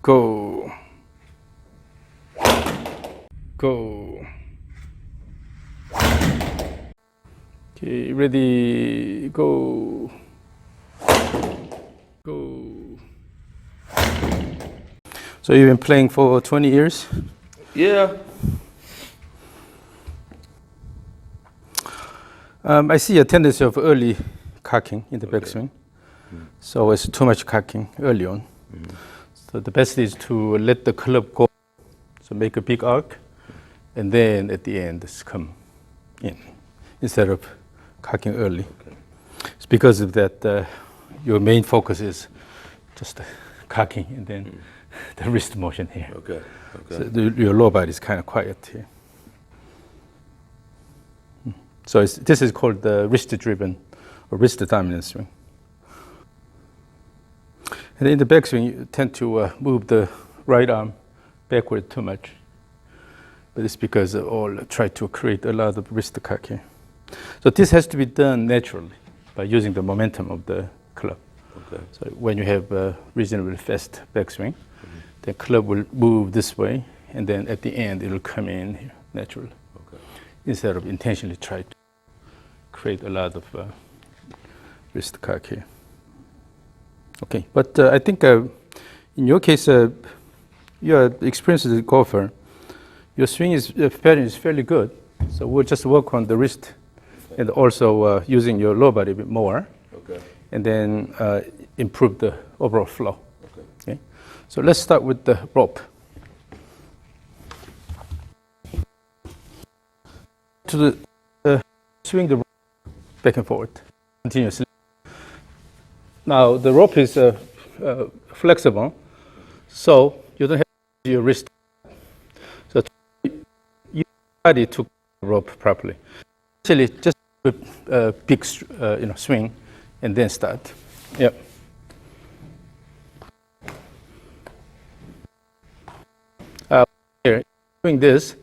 go, go. Okay, ready, go, go. So you've been playing for 20 years? Yeah. I see a tendency of early cocking in the backswing. So it's too much cocking early on. So the best is to let the club go, so make a big arc, and then at the end just come in instead of cocking early. It's because of that your main focus is just cocking and then the wrist motion here. Okay. So your lower body is kind of quiet here. So this is called the wrist-driven or wrist-dominant swing. And in the backswing, you tend to move the right arm backward too much. But it's because all try to create a lot of wrist cock here. So this has to be done naturally by using the momentum of the club. Okay. So when you have a reasonably fast backswing, the club will move this way, and then at the end, it will come in here naturally. Okay. Instead of intentionally try to create a lot of wrist cock here. Okay, but I think in your case, your experience as a golfer, your swing pattern is fairly good. So we'll just work on the wrist and also using your lower body a bit more. Okay. And then improve the overall flow. Okay. So let's start with the rope. To swing the rope back and forth continuously. Now the rope is flexible, so you don't have to use your wrist. So use your body to the rope properly. Actually, just a big swing, and then start. Yep. Here, doing this, pay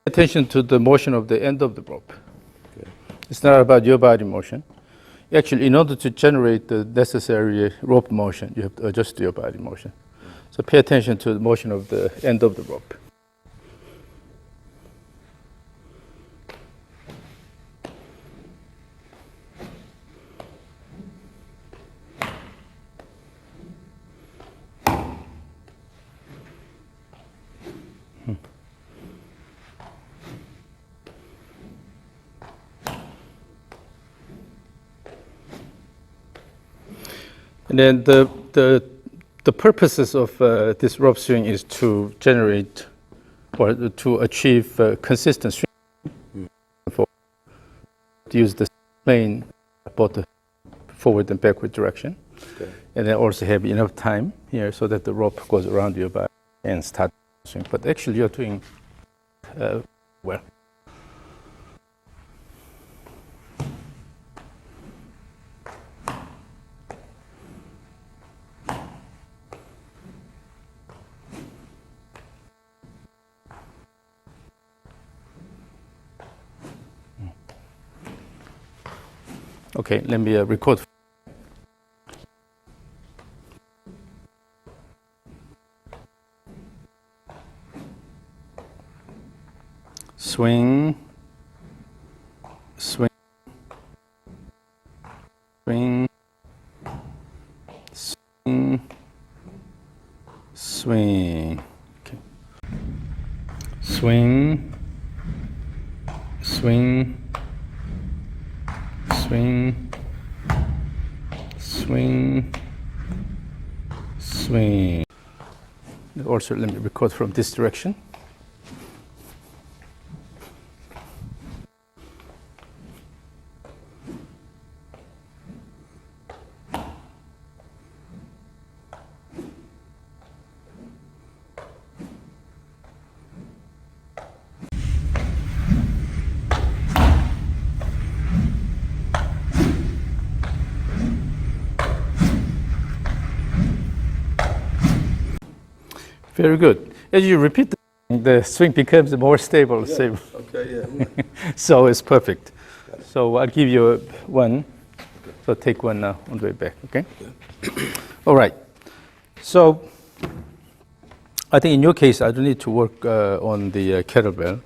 attention to the motion of the end of the rope. Okay. It's not about your body motion. Actually, in order to generate the necessary rope motion, you have to adjust your body motion. So pay attention to the motion of the end of the rope. And then the purposes of this rope swing is to generate or to achieve consistent swing. To use the plane both the forward and backward direction. Okay. And then also have enough time here so that the rope goes around your body and start swing. But actually you're doing well. Okay, let me record. Swing, swing, swing, swing, swing. Okay. Swing, swing, swing, swing, swing. Also, let me record from this direction. Very good. As you repeat the swing becomes more stable. Yeah. Same. Okay, yeah. So it's perfect. So I'll give you one. Okay. So take one on the way back, okay? All right. So I think in your case, I don't need to work on the kettlebell.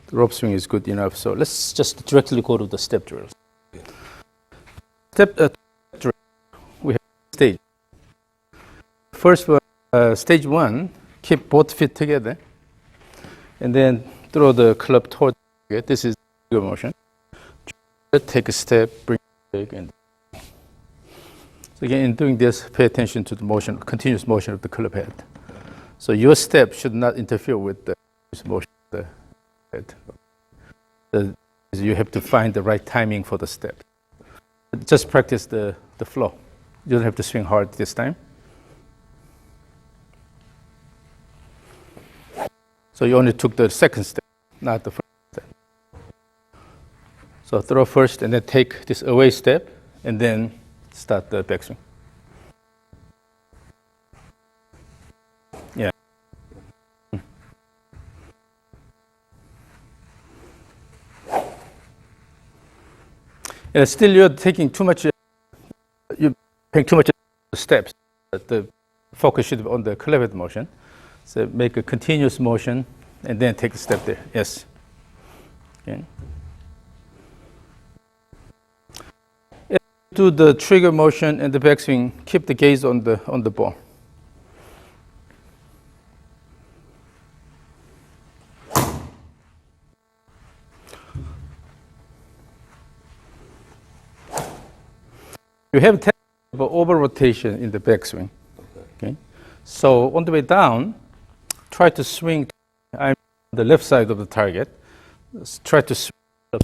The rope swing is good enough. So let's just directly go to the step drills. Step drill, we have stage. First one, stage 1, keep both feet together, and then throw the club toward the target. This is the motion. Take a step, bring it back, and so again, in doing this, pay attention to the motion, continuous motion of the club head. So your step should not interfere with the motion of the head. You have to find the right timing for the step. Just practice the flow. You don't have to swing hard this time. So you only took the second step, not the first step. So throw first and then take this away step and then start the backswing. Yeah. And still you're taking too much, you're paying too much steps. The focus should be on the club head motion. So make a continuous motion and then take a step there. Yes. Okay. Do the trigger motion and the backswing. Keep the gaze on the ball. You have tendency of over rotation in the backswing. Okay. So on the way down, try to swing. I'm on the left side of the target. Let's try to swing up.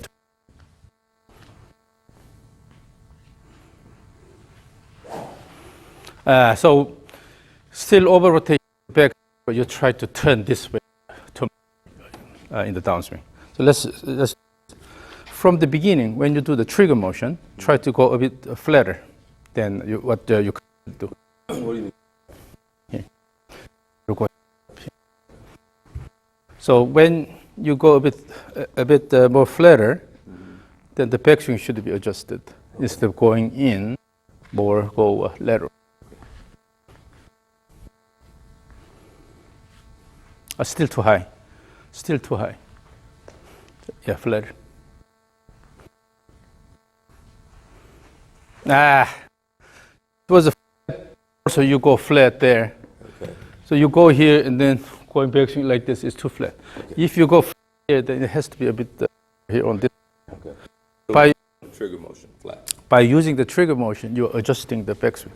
So still over rotation back, but you try to turn this way to in the downswing. So let's from the beginning, when you do the trigger motion, try to go a bit flatter than what you could do. What do you mean? Here. You go here. So when you go a bit more flatter, then the backswing should be adjusted. Instead of going in, more go lateral. Still too high. Still too high. Yeah, flatter. It was a flat, so you go flat there. Okay. So you go here and then going back like this is too flat. Okay. If you go here, then it has to be a bit here on this. Okay. So By trigger motion, flat. By using the trigger motion, you're adjusting the backswing.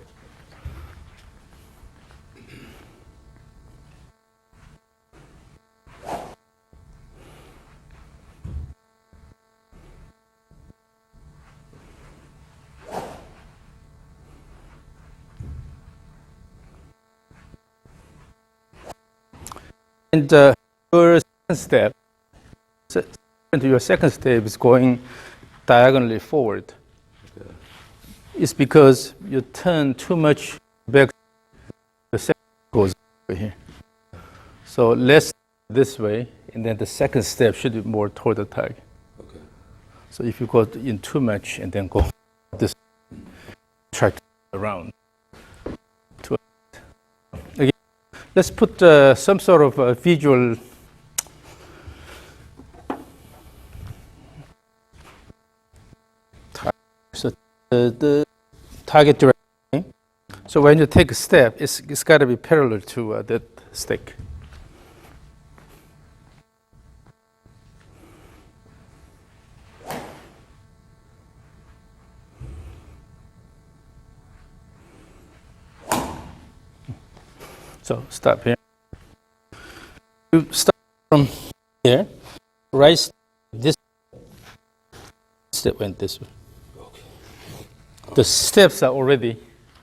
And your second step is going diagonally forward. Okay. It's because you turn too much back, the second goes over here. So less this way, and then the second step should be more toward the target. Okay. So if you go in too much and then go this, try to around. Again, let's put some sort of visual. So the target direction. So when you take a step, it's got to be parallel to that stick. So stop here. You start from here, right? This step went this way. Okay. The steps are already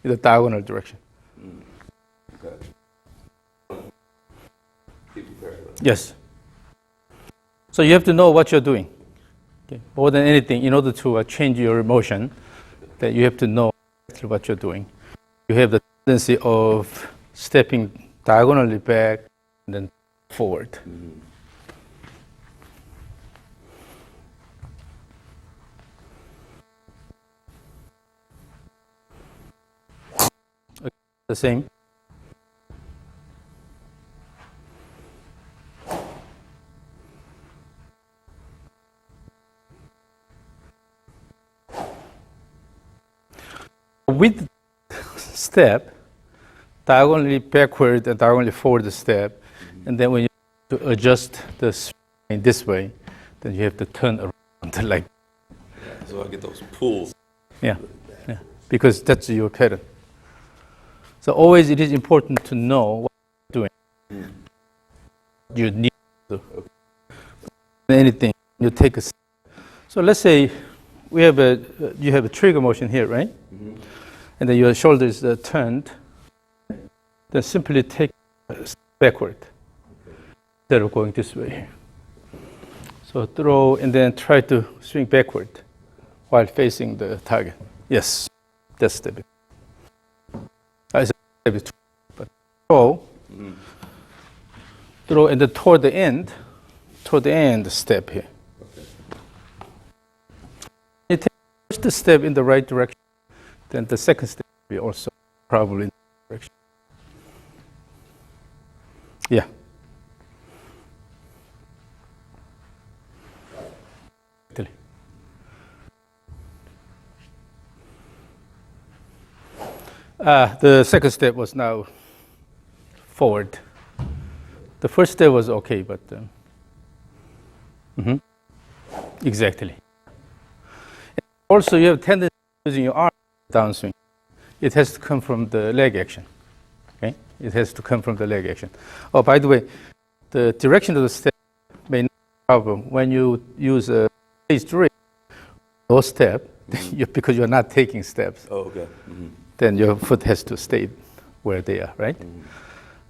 in the diagonal direction. Okay. Keep it parallel. Yes. So you have to know what you're doing. Okay. More than anything, in order to change your motion, that you have to know exactly what you're doing. You have the tendency of stepping diagonally back and then forward. Mm-hmm. The same. with step, diagonally backward and diagonally forward step, and then when you to adjust the swing this way, then you have to turn around like. So I get those pulls. Yeah, because that's your pattern. So always it is important to know what you're doing. You need to do anything. You take a step. So let's say we have you have a trigger motion here, right? And then your shoulder is turned. Then simply take a step backward instead of going this way. So throw and then try to swing backward while facing the target. Yes, that's the bit. I said but throw, and then toward the end, step here. Okay. You take the step in the right direction, then the second step will be also probably in the direction. Yeah. The second step was now forward. The first step was okay, but exactly. And also, you have tendency using your arm downswing. It has to come from the leg action. Okay, it has to come from the leg action. Oh, by the way, the direction of the step may not be a problem when you use a raised wrist. No step, because you're not taking steps. Oh, okay. Then your foot has to stay where they are, right?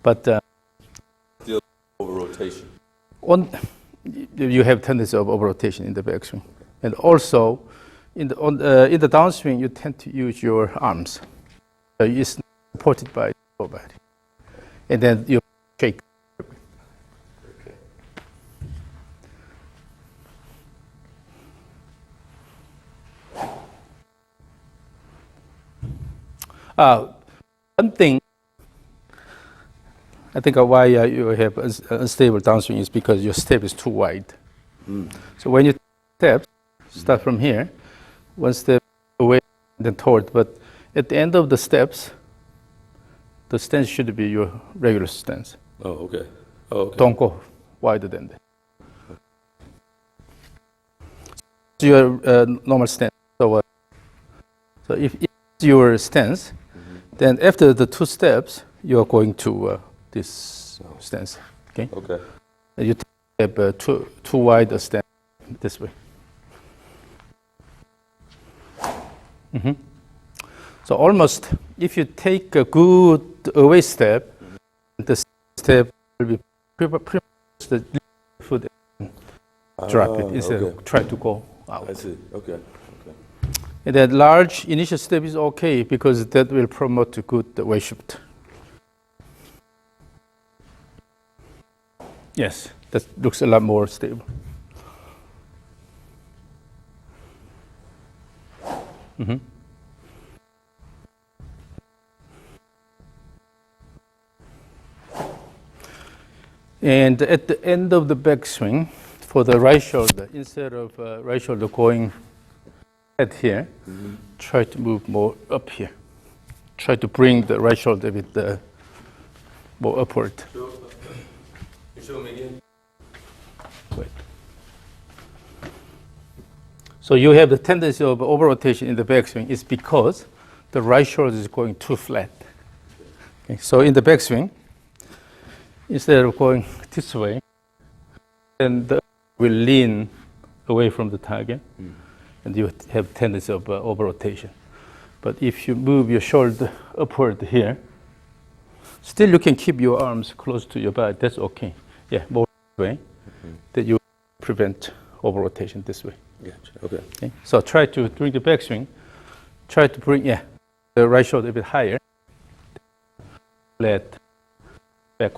But Still over rotation. You have tendency of over rotation in the backswing, and also in the downswing you tend to use your arms. So it's supported by your body, and then you shake. One thing, I think why you have unstable downswing is because your step is too wide. So when you start from here, one step away, then toward. But at the end of the steps, the stance should be your regular stance. Oh, okay. Oh, okay. Don't go wider than that. So your normal stance. So if it's your stance, then after the two steps, you are going to this stance. Okay. Okay. And you take too wide a stance this way. So almost, if you take a good away step, the step will be pretty much the foot drop it instead of try to go out. I see. Okay. And that large initial step is okay because that will promote a good weight shift. Yes, that looks a lot more stable. And at the end of the backswing, for the right shoulder, instead of right shoulder going head here, try to move more up here. Try to bring the right shoulder a bit more upward. Show me again. Wait. So you have the tendency of over rotation in the backswing is because the right shoulder is going too flat. Okay. So in the backswing, instead of going this way, then the will lean away from the target. And you have tendency of over rotation. But if you move your shoulder upward here, still you can keep your arms close to your body. That's okay. Yeah, more this way, that you prevent over rotation this way. Gotcha. Okay. So try to, during the backswing, try to bring the right shoulder a bit higher. Let back.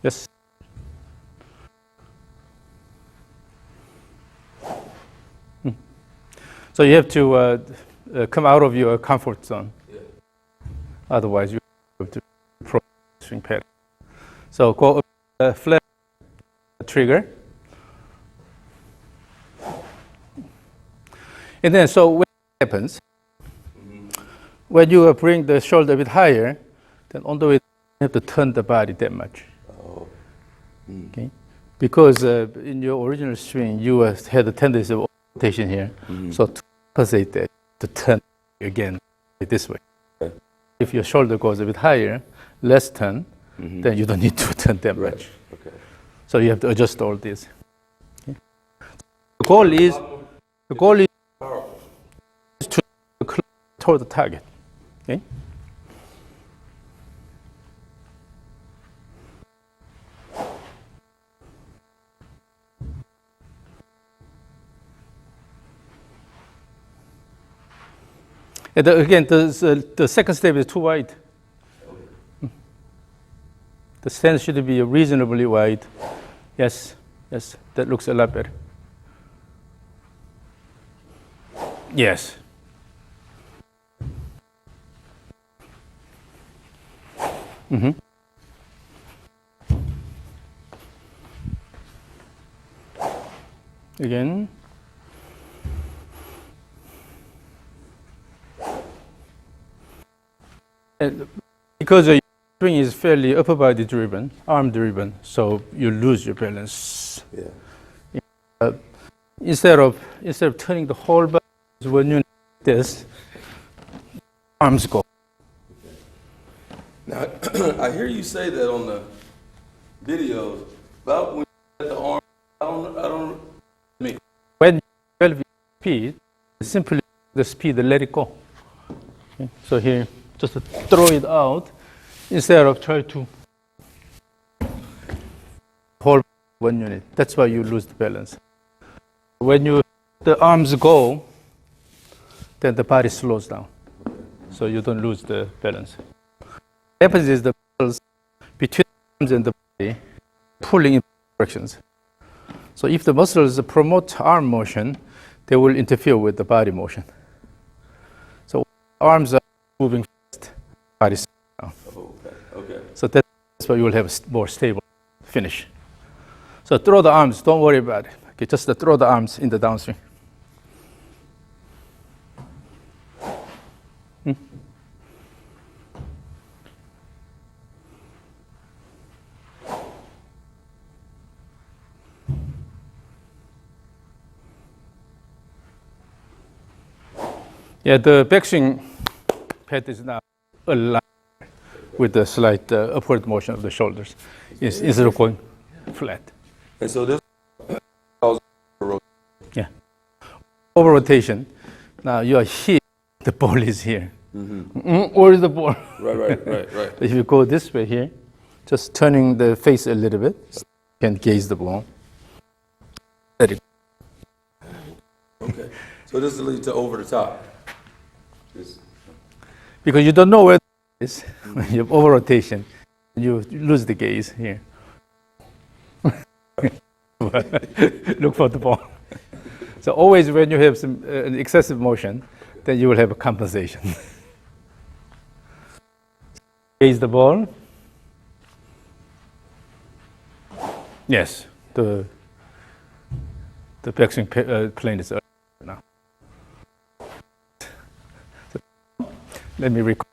Yes. So you have to come out of your comfort zone. Yeah. Otherwise, you have to pro swing pattern. So go up flat trigger. And then, so what happens, when you bring the shoulder a bit higher, then on the way, you have to turn the body that much. Okay? Because in your original swing, you had a tendency of rotation here. So to compensate that, to turn again this way. Okay. If your shoulder goes a bit higher, less turn, then you don't need to turn that much. Okay. So you have to adjust all this. Okay? The goal is to toward the target. Okay? And again, the second step is too wide. The stance should be reasonably wide. Yes, yes, that looks a lot better. Yes. Again. And because your swing is fairly upper body driven, arm driven, so you lose your balance. Yeah. Instead of turning the whole body, when you do this, arms go. Now, I hear you say that on the videos about when you let the arm. I don't. When you 12 speed, simply the speed, let it go. Okay? So here, just throw it out instead of try to hold one unit. That's why you lose the balance. When the arms go, then the body slows down, so you don't lose the balance. What happens is the muscles between the arms and the body pulling in directions. So if the muscles promote arm motion, they will interfere with the body motion. So arms are moving fast, body slows down. Okay. So that's why you will have a more stable finish. So throw the arms, don't worry about it. Okay, just throw the arms in the downswing. Yeah, the backswing pad is now aligned with the slight upward motion of the shoulders instead of going flat. And so this. Yeah. Over rotation. Now you are here, the ball is here. Where is the ball? Right. If you go this way here, just turning the face a little bit, you can gaze the ball. Let it. Okay. So this leads to over the top. Because you don't know where it is when you have over rotation, you lose the gaze here. Look for the ball. So always when you have some excessive motion, then you will have a compensation. Gaze the ball. Yes, the backswing plane is now. So let me record.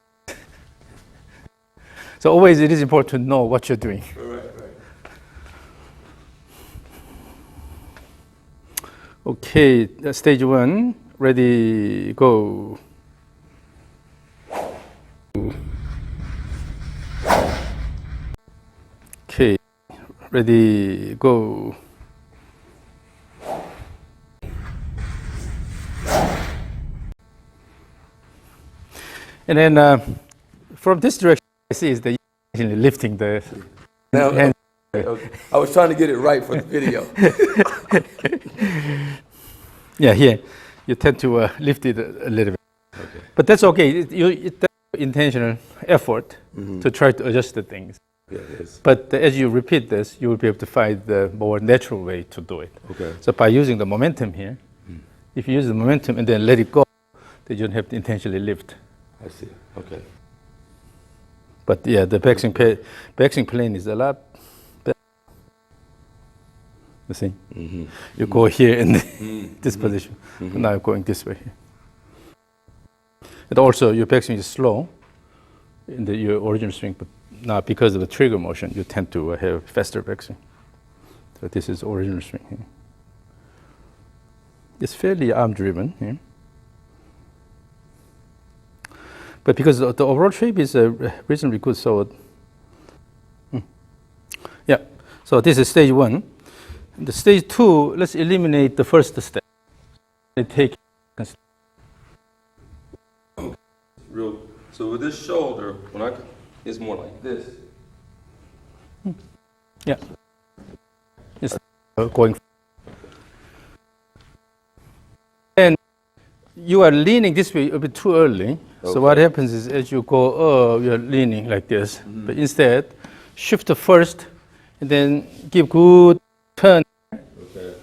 So always it is important to know what you're doing. Right. Okay, stage one, ready, go. Okay, ready, go. And then from this direction, I see is the lifting the hand. Okay. I was trying to get it right for the video. Yeah, here you tend to lift it a little bit. Okay. But that's okay. That's intentional effort to try to adjust the things. Yeah, it is. But as you repeat this, you will be able to find the more natural way to do it. Okay. So by using the momentum here, if you use the momentum and then let it go, then you don't have to intentionally lift. I see. Okay. But yeah, the backswing plane is a lot better. You see? You go here in this position. Now you're going this way here. And also, your backswing is slow in your original swing, but now because of the trigger motion, you tend to have faster backswing. So this is original swing here. It's fairly arm-driven here. But because the overall shape is reasonably good, so yeah. So this is stage 1. The stage 2, let's eliminate the first step. Take Real. So with this shoulder, it's more like this. Yeah. It's going. And you are leaning this way a bit too early. Okay. So what happens is as you go, you're leaning like this. But instead, shift first, and then give good turn. Okay.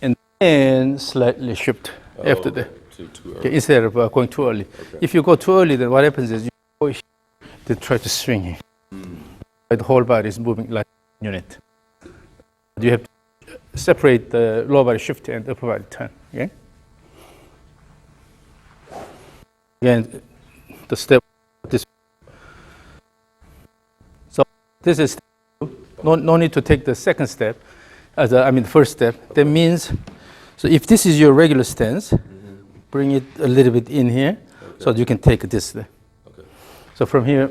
And then slightly shift after that. Too okay, instead of going too early. Okay. If you go too early, then what happens is you go here, then try to swing here. The whole body is moving like a unit. You have to separate the lower body shift and upper body turn. Okay? Again, the step this. So this is no need to take the second step, the first step. That means, so if this is your regular stance, bring it a little bit in here, okay, so you can take this. Okay. So from here,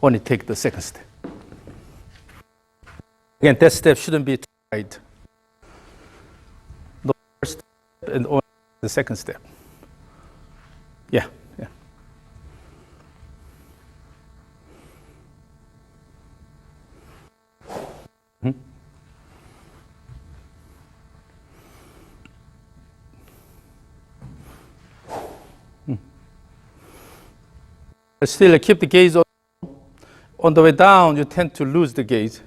only take the second step. Again, that step shouldn't be too tight. The first step and only the second step. Yeah, yeah. Still keep the gaze on. On the way down, you tend to lose the gaze.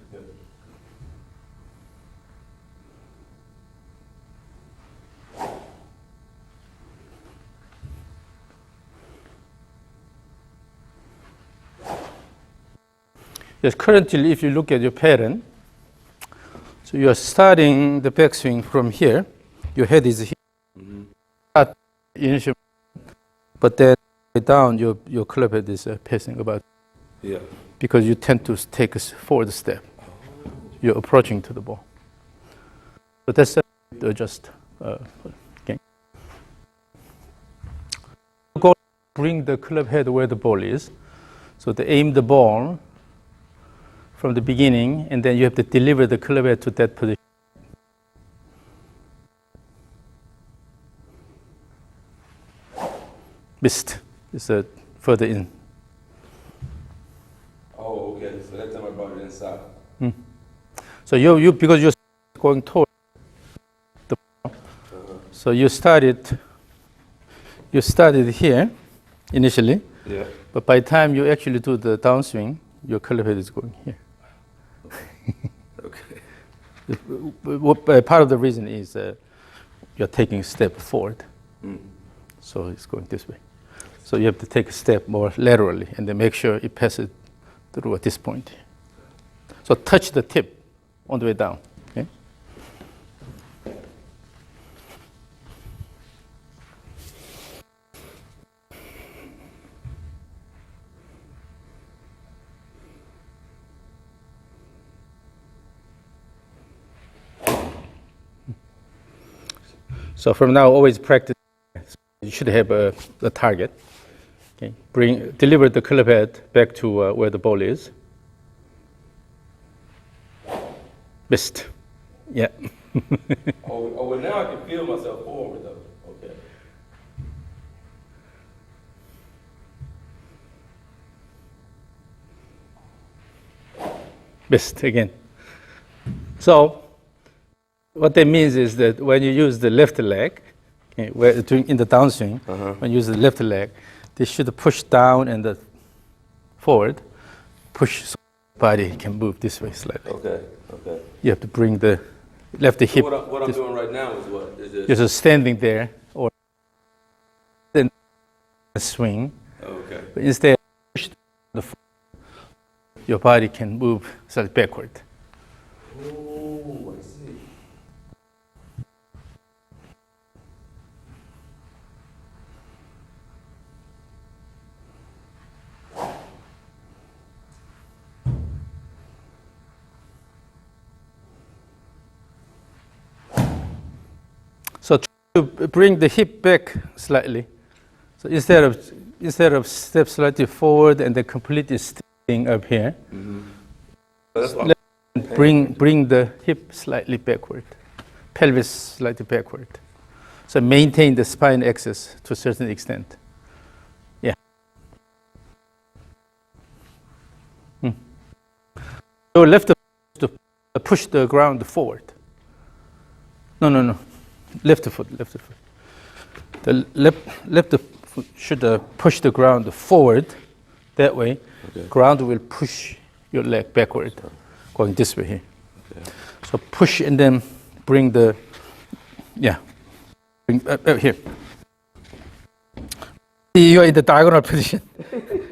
Yes, currently, if you look at your pattern, so you are starting the backswing from here. Your head is here. Start initial, but then down, your club head is passing about. Yeah. Because you tend to take a forward step. You're approaching to the ball. So that's to adjust. Okay. Go bring the club head where the ball is. So to aim the ball from the beginning, and then you have to deliver the club head to that position. Missed. It's further in. Oh, okay. So that time I brought it inside. So you because you're going toward the so you started here initially. Yeah. But by the time you actually do the downswing, your club head is going here. Okay. Part of the reason is you're taking a step forward. So it's going this way. So you have to take a step more laterally and then make sure it passes through at this point. So touch the tip on the way down. Okay? So from now, always practice. You should have a target. Okay. Deliver the club head back to where the ball is. Missed. Yeah. Well, now I can feel myself forward, though. Okay. Missed again. So what that means is that when you use the left leg, okay, in the downswing, when you use the left leg, they should push down and forward, push so the body can move this way slightly. Okay, okay. You have to bring the left hip. What I'm doing right now is what? You're just standing there or then swing. Okay. But instead, push the forward, your body can move slightly backward. Oh, I see. So try to bring the hip back slightly. So instead of step slightly forward and then completely staying up here, That's why bring the hip slightly backward, pelvis slightly backward. So maintain the spine axis to a certain extent. Yeah. So left to push the ground forward. No. Left foot. The left foot should push the ground forward. That way, ground will push your leg backward, going this way here. Okay. So push and then bring the, bring here. You are in the diagonal position.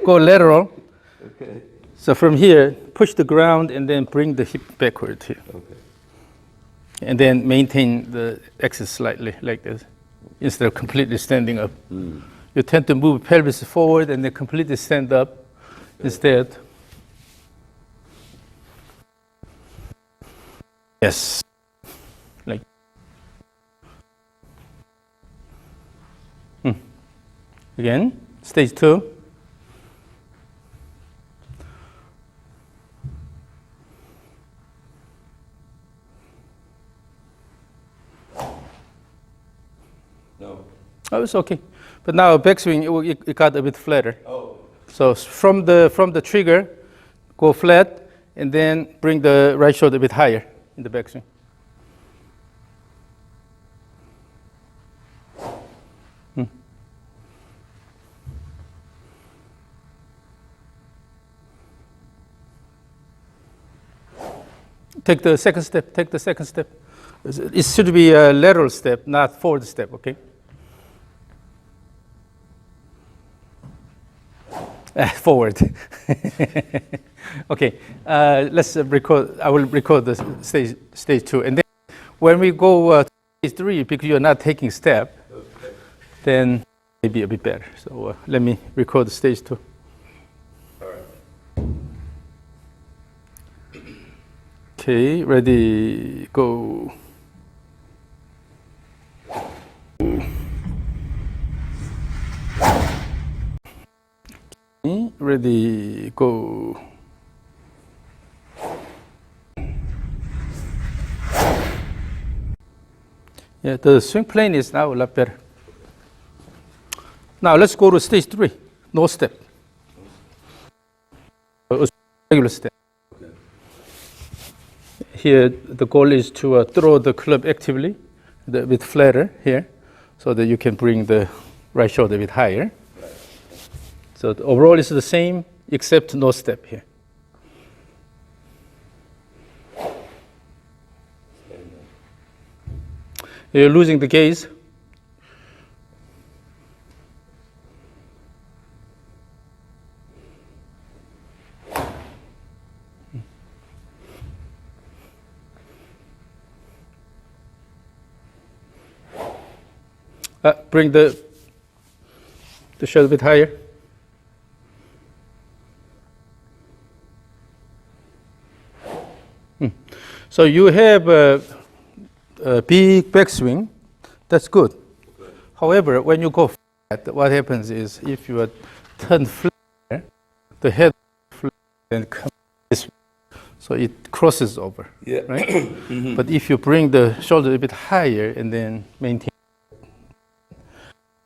Go lateral. Okay. So from here, push the ground and then bring the hip backward here. Okay. And then maintain the axis slightly like this, instead of completely standing up. You tend to move pelvis forward and then completely stand up instead. Yes. Like. Again, stage 2. No. Oh, it's okay. But now backswing, it got a bit flatter. Oh. So from the trigger, go flat, and then bring the right shoulder a bit higher in the backswing. Take the second step. It should be a lateral step, not forward step, okay? Forward. Okay, let's record. I will record the stage 2. And then when we go to stage 3, because you're not taking step, then maybe a bit better. So let me record the stage 2. All right. Okay, ready, go. Okay, ready, go. Yeah, the swing plane is now a lot better. Now let's go to stage 3, no step. Regular step. Okay. Here, the goal is to throw the club actively, a bit flatter here, so that you can bring the right shoulder a bit higher. Right. So the overall is the same, except no step here. You're losing the gaze. Bring the shoulder a bit higher. So you have a big backswing. That's good. Okay. However, when you go flat, what happens is if you turn flat, the head flat and comes this way. So it crosses over. Yeah. Right? But if you bring the shoulder a bit higher and then maintain,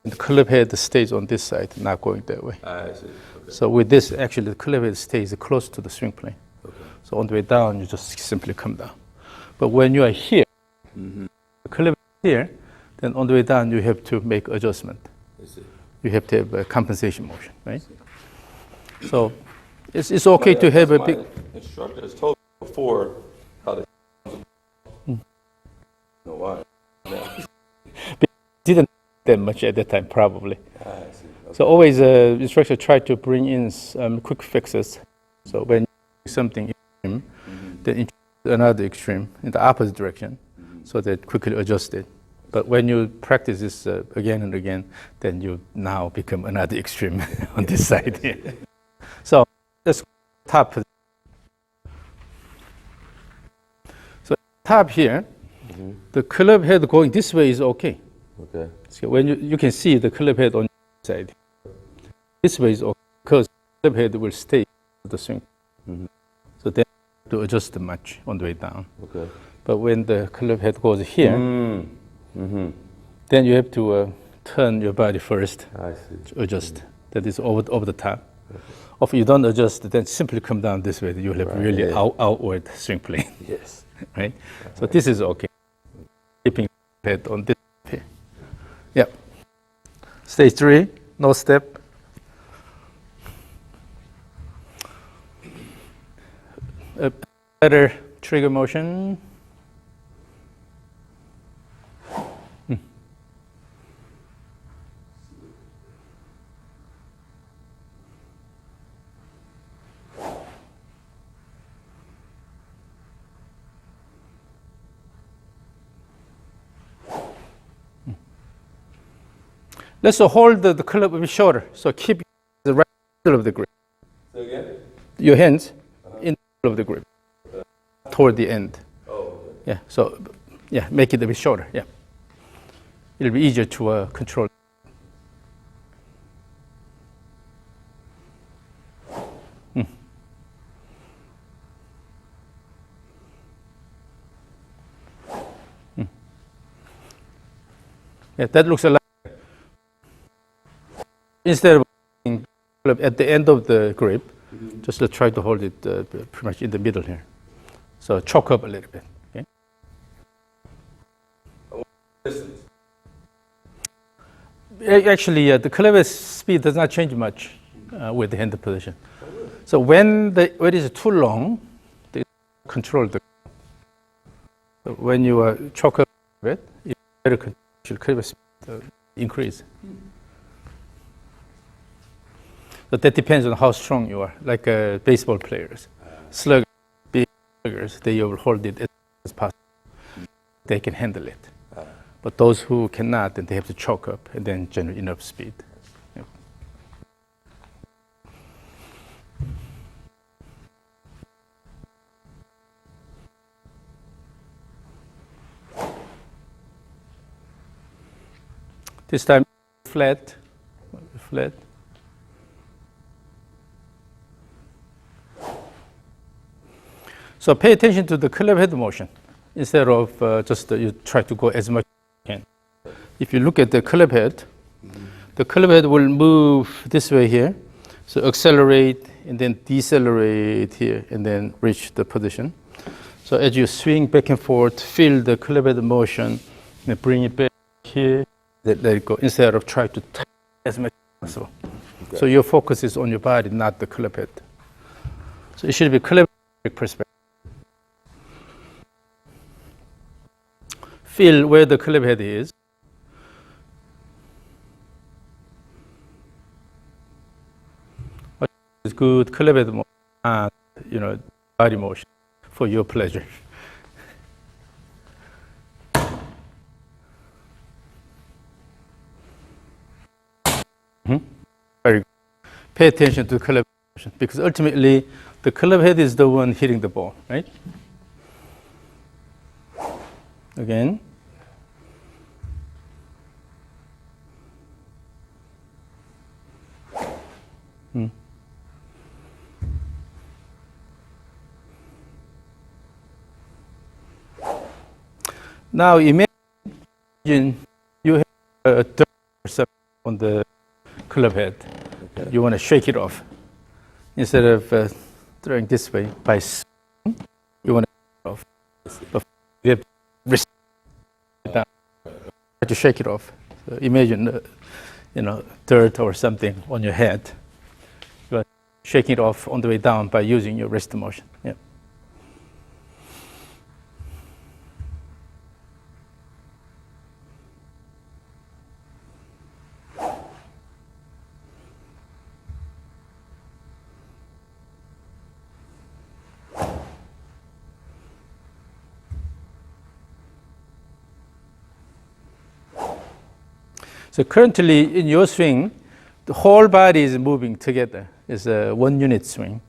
the club head stays on this side, not going that way. I see. Okay. So with this, actually, the club head stays close to the swing plane. Okay. So on the way down, you just simply come down. But when you are here, the club head here, then on the way down, you have to make adjustment. I see. You have to have a compensation motion, right? So it's okay to have a big. Instructor has told me before how to. Know why? Didn't that much at that time, probably. I see. Okay. So always, instructor try to bring in some quick fixes. So when you do something, then another extreme in the opposite direction, so that quickly adjust it. But when you practice this again and again, then you now become another extreme on this side here. So let's top. So top here, the club head going this way is okay. Okay. So when you can see the club head on this side. This way is okay because the club head will stay at the swing. So then you have to adjust the match on the way down. Okay. But when the club head goes here, then you have to turn your body first. I see. To adjust. That is over the top. If you don't adjust, then simply come down this way. You'll have really outward swing plane. Yes. Right? So this is okay. Keeping head on this here. Yeah. Stage 3, no step. A better trigger motion. Let's hold the club a bit shorter. So keep the right middle of the grip. Say again? Your hands in the middle of the grip, toward the end. Oh, okay. Yeah. So, yeah, make it a bit shorter. Yeah. It'll be easier to control. Yeah, that looks a lot. Instead of at the end of the grip, just try to hold it pretty much in the middle here. So choke up a little bit. Okay? Actually, the club speed does not change much with the hand position. So when it is too long, they control the. So when you choke up a bit, you better control club speed increase. But that depends on how strong you are. Like baseball players, sluggers, big sluggers, they will hold it as much as possible. They can handle it. But those who cannot, then they have to choke up and then generate enough speed. Yeah. This time, flat. So pay attention to the club head motion instead of just you try to go as much as you can. If you look at the club head will move this way here. So accelerate and then decelerate here and then reach the position. So as you swing back and forth, feel the club head motion and bring it back here, let it go instead of try to touch as much as possible. Okay. So your focus is on your body, not the club head. So it should be club head perspective. Feel where the club head is. What is good club head motion, not body motion for your pleasure. Very good. Pay attention to the club motion because ultimately the club head is the one hitting the ball, right? Again. Now imagine you have a dirt or something on the club head. Okay. You want to shake it off. Instead of throwing this way by swing, you want to shake it off. But you have to down. To shake it off. So imagine dirt or something on your head. You are shaking it off on the way down by using your wrist motion. Yeah. So currently in your swing, the whole body is moving together. It's a 1 unit swing.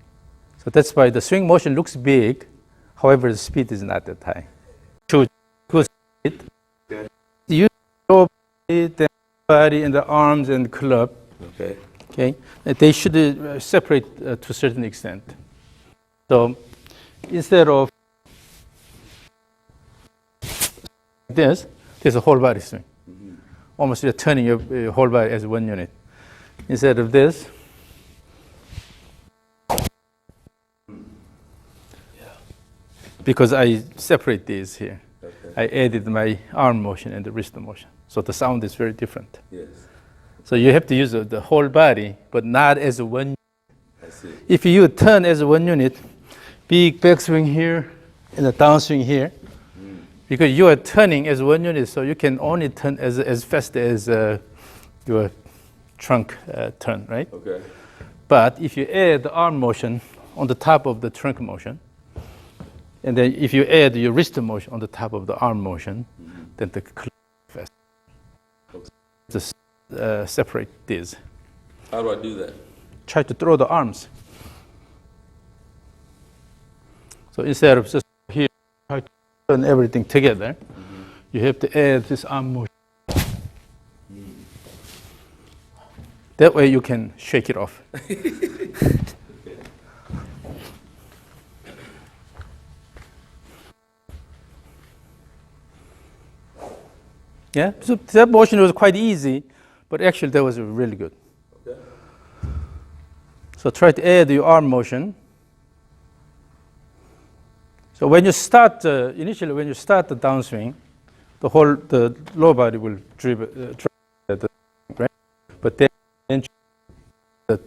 So that's why the swing motion looks big. However, the speed is not that high. To good speed, you throw the body and the arms and club. Okay, they should separate to a certain extent. So instead of this, there's a whole body swing. Almost you're turning your whole body as 1 unit. Instead of this, because I separate these here, I added my arm motion and the wrist motion. So the sound is very different. Yes. So you have to use the whole body, but not as a 1 unit. I see. If you turn as a 1 unit, big backswing here and a downswing here, because you are turning as 1 unit, so you can only turn as fast as your trunk turn, right? Okay. But if you add the arm motion on the top of the trunk motion, and then if you add your wrist motion on the top of the arm motion, then the club fast. Just separate these. How do I do that? Try to throw the arms. So instead of just here, try to turn everything together, you have to add this arm motion. That way you can shake it off. Yeah, so that motion was quite easy, but actually that was really good. Okay. So try to add your arm motion. So when you start, initially when you start the downswing, the lower body will drive the right? But then the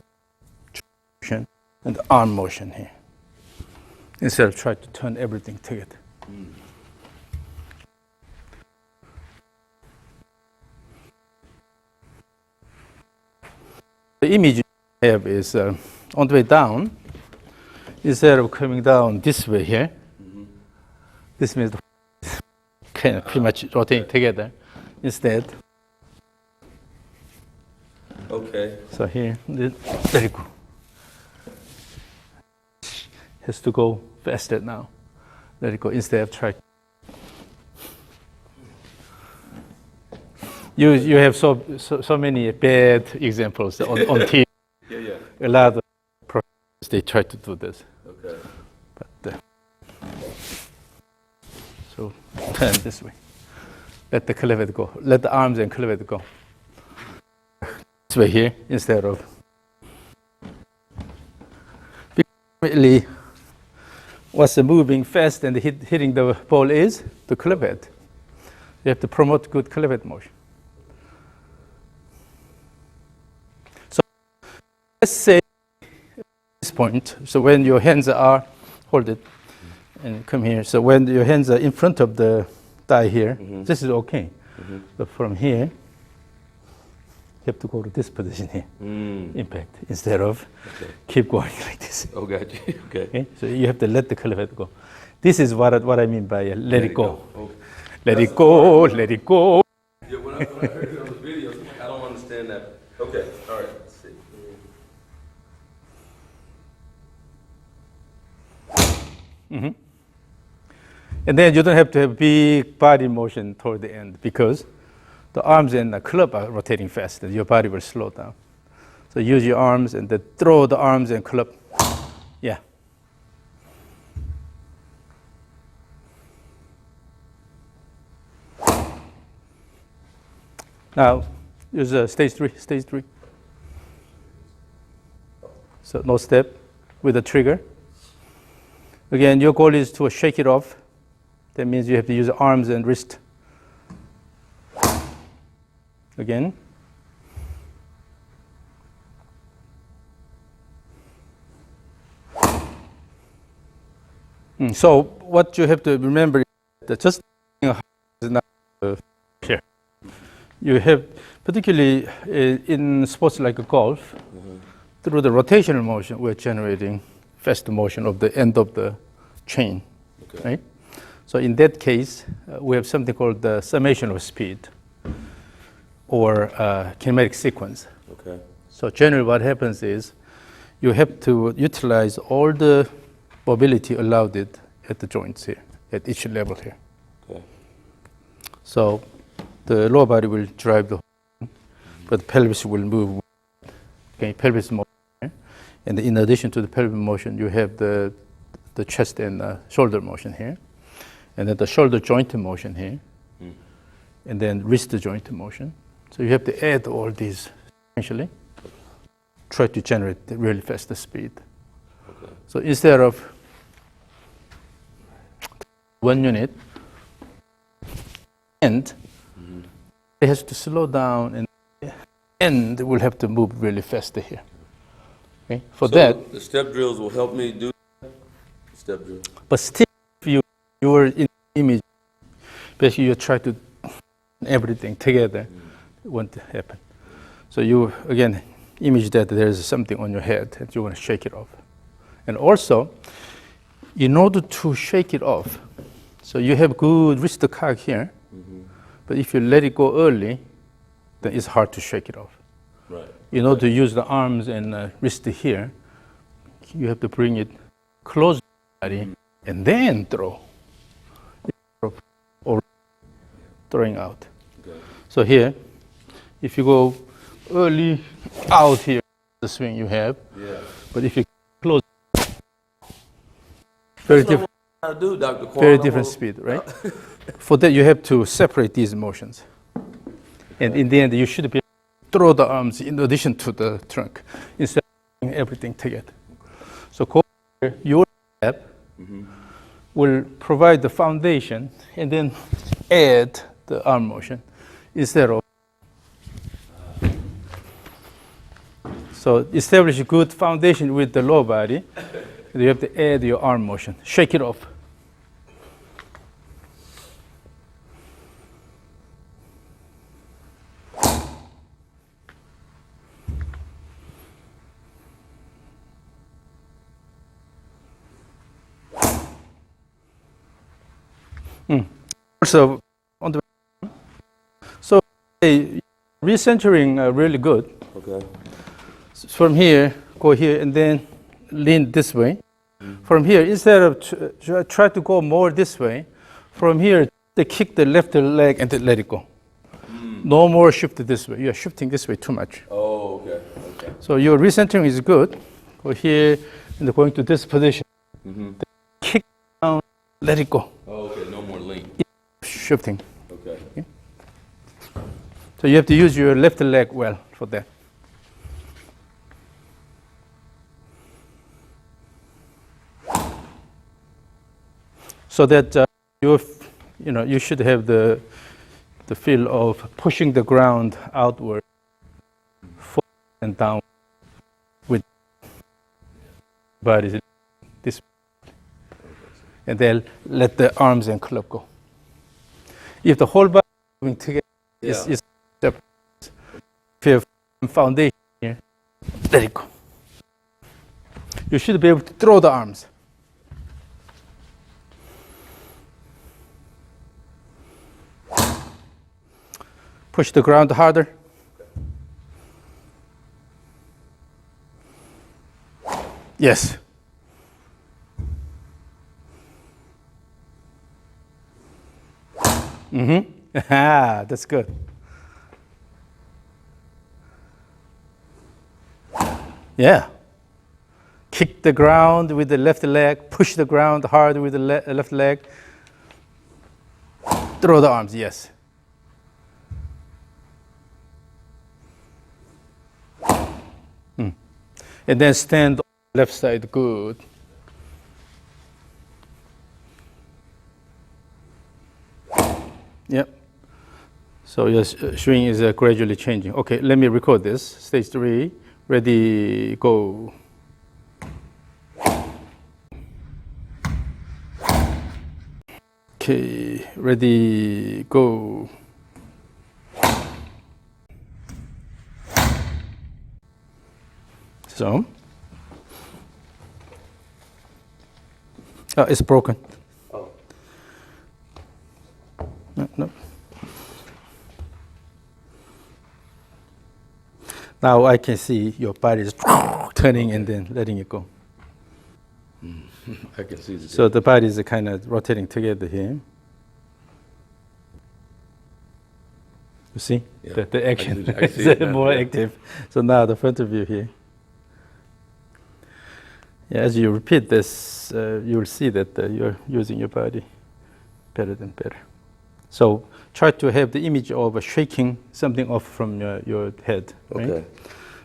motion and the arm motion here, instead of trying to turn everything together. The image you have is on the way down, instead of coming down this way here, this means the kind of pretty much rotating together. Instead, Okay. so here, let it go. Has to go faster now. Let it go instead of try. You have so many bad examples on TV. Yeah. A lot of professors, they try to do this. Okay. But so turn this way. Let the clevet go. Let the arms and clevet go. This way here instead of. Really, what's moving fast and hitting the ball is the clevet. You have to promote good clevet motion. So let's say at this point, so when your hands are, hold it, and come here. So when your hands are in front of the thigh here, this is okay. But from here, you have to go to this position here, impact, instead of keep going like this. Oh, got you. Okay. So you have to let the clevet go. This is what I mean by let it go. Okay. Let it go, let it go. Yeah, when I heard it on the videos, I'm like, I don't understand that. Okay, all right, let's see. And then you don't have to have big body motion toward the end because the arms and the club are rotating faster. Your body will slow down. So use your arms and then throw the arms and club. Yeah. Now, use stage three. So no step with the trigger. Again, your goal is to shake it off. That means you have to use arms and wrist. Again. So what you have to remember is that just is not here. You have, particularly in sports like golf, through the rotational motion, we're generating fast motion of the end of the chain, right? So in that case, we have something called the summation of speed. or kinematic sequence. Okay. So generally what happens is you have to utilize all the mobility allowed it at the joints here, at each level here. Okay. So the lower body will drive the whole, but the pelvis will move. Okay, pelvis motion. And in addition to the pelvic motion, you have the chest and shoulder motion here. And then the shoulder joint motion here. And then wrist joint motion. So you have to add all these essentially. Try to generate really fast speed. Okay. So instead of 1 unit, and it has to slow down and will have to move really fast here. Okay? For So that, the step drills will help me do that? Step drills. but still, if you're in image, basically you try to everything together, it won't happen. So you, again, image that there's something on your head that you want to shake it off. And also, in order to shake it off, so you have good wrist cock here, but if you let it go early, then it's hard to shake it off. Right. In order to use the arms and wrist here, you have to bring it close to the body and then throw. Or throwing out. Okay. So here, if you go early out here, the swing you have, but if you close, very different. How to do, Dr. Courtland. Very different speed, right? For that, you have to separate these motions. And in the end, you should be able to throw the arms in addition to the trunk instead of doing everything together. So your step will provide the foundation and then add the arm motion instead of. So establish a good foundation with the lower body. You have to add your arm motion. Shake it off. Also, on the so recentering really good. Okay. From here, go here, and then lean this way. From here, instead of try to go more this way, from here, they kick the left leg and then let it go. No more shift this way. You are shifting this way too much. Oh, okay. Okay. So your recentering is good. Go here, and going to this position. Kick down, let it go. Oh, okay. No more lean. Shifting. Okay. So you have to use your left leg well for that. So that you should have the feel of pushing the ground outward, forward and down, with body this, and then let the arms and club go. If the whole body is moving together, is separate. If you have foundation here, let it go. You should be able to throw the arms. Push the ground harder. Yes. That's good. Yeah. Kick the ground with the left leg, push the ground hard with the left leg. Throw the arms, yes. And then stand on the left side, good. Yep. So your swing is gradually changing. Okay, let me record this. Stage 3, ready, go. Okay, ready, go. So, it's broken. Oh. No. Now I can see your body is turning and then letting it go. I can see the So the body is kind of rotating together here. You see? Yeah. The action I see it is now, more yeah. active. So now the front view here. Yeah, as you repeat this, you will see that you're using your body better and better. So try to have the image of shaking something off from your head. Right? Okay.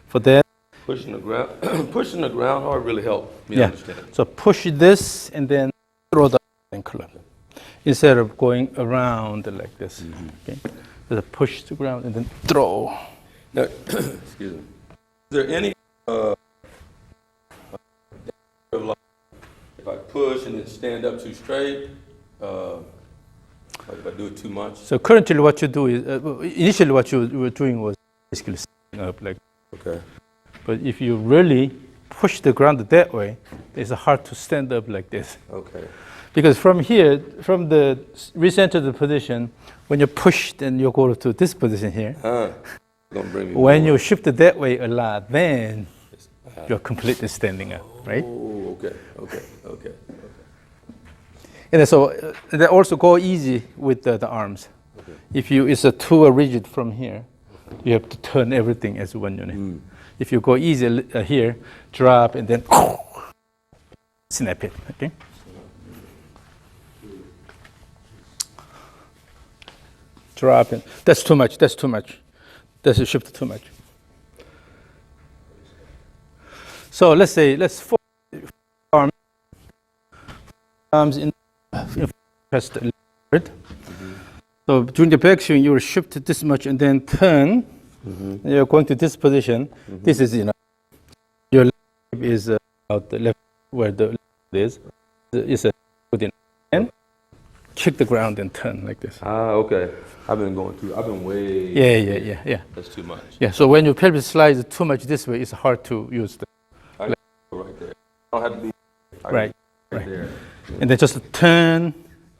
For that, Pushing the ground, pushing the ground hard really helped me yeah. understand. So push this and then throw the club instead of going around like this. Okay. So push the ground and then throw. Now, excuse me. Is there any if I push and then stand up too straight, like if I do it too much? So currently, what you do is initially what you were doing was basically standing up like. Okay. But if you really push the ground that way, it's hard to stand up like this. Okay. Because from here, from the recenter the position, when you push, then you go to this position here. Gonna bring me When more. you shift it that way a lot, then you're completely standing up, right? Oh, okay. And so they also go easy with the arms. Okay. If you it's too rigid from here, you have to turn everything as one unit. If you go easy here, drop and then snap it. Okay. Drop it. That's too much. That's a shift too much. So let's say fold arms in press the left. So during the backswing, you will shift this much and then turn. You're going to this position. This is enough. Your leg is out the left where the left is. It's a good enough. And kick the ground and turn like this. Okay. I've been way. Yeah. That's too much. Yeah. So when your pelvis slides too much this way, it's hard to use the I can go right there. I don't have to be right. there. And then just turn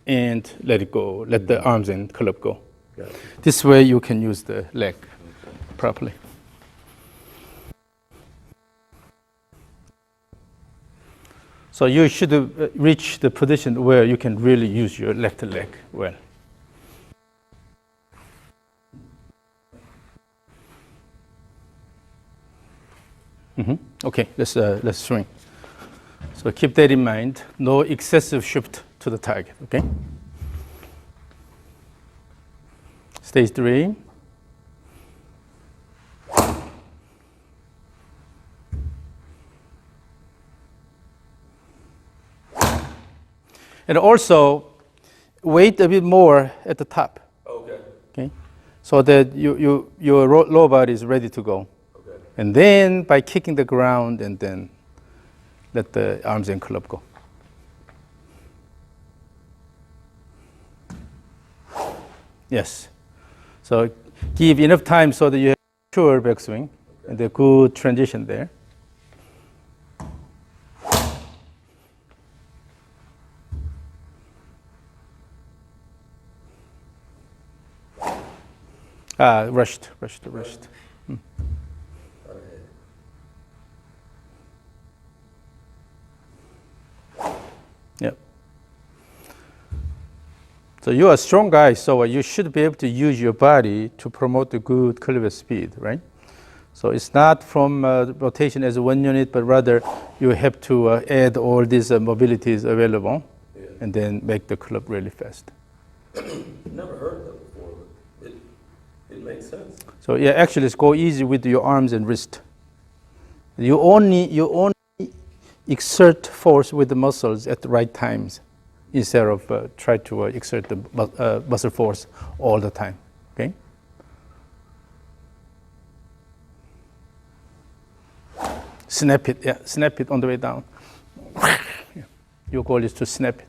and let it go. Let the arms and club go. Got it. This way you can use the leg properly. So you should reach the position where you can really use your left leg well. Okay, let's swing. So keep that in mind. No excessive shift to the target. Okay. Stage 3. And also, wait a bit more at the top. Okay. So that your lower body is ready to go. Okay. And then by kicking the ground and then let the arms and club go. Yes. So give enough time so that you have a sure backswing and a good transition there. Rushed. Yep. So you are a strong guy, so you should be able to use your body to promote the good curve speed, right? So it's not from rotation as one unit, but rather you have to add all these mobilities available and then make the club really fast. Never heard that before, but it makes sense. So yeah, actually, go easy with your arms and wrist. You only exert force with the muscles at the right times, instead of try to exert the muscle force all the time. Okay. Snap it. Yeah, snap it on the way down. Yeah. Your goal is to snap it.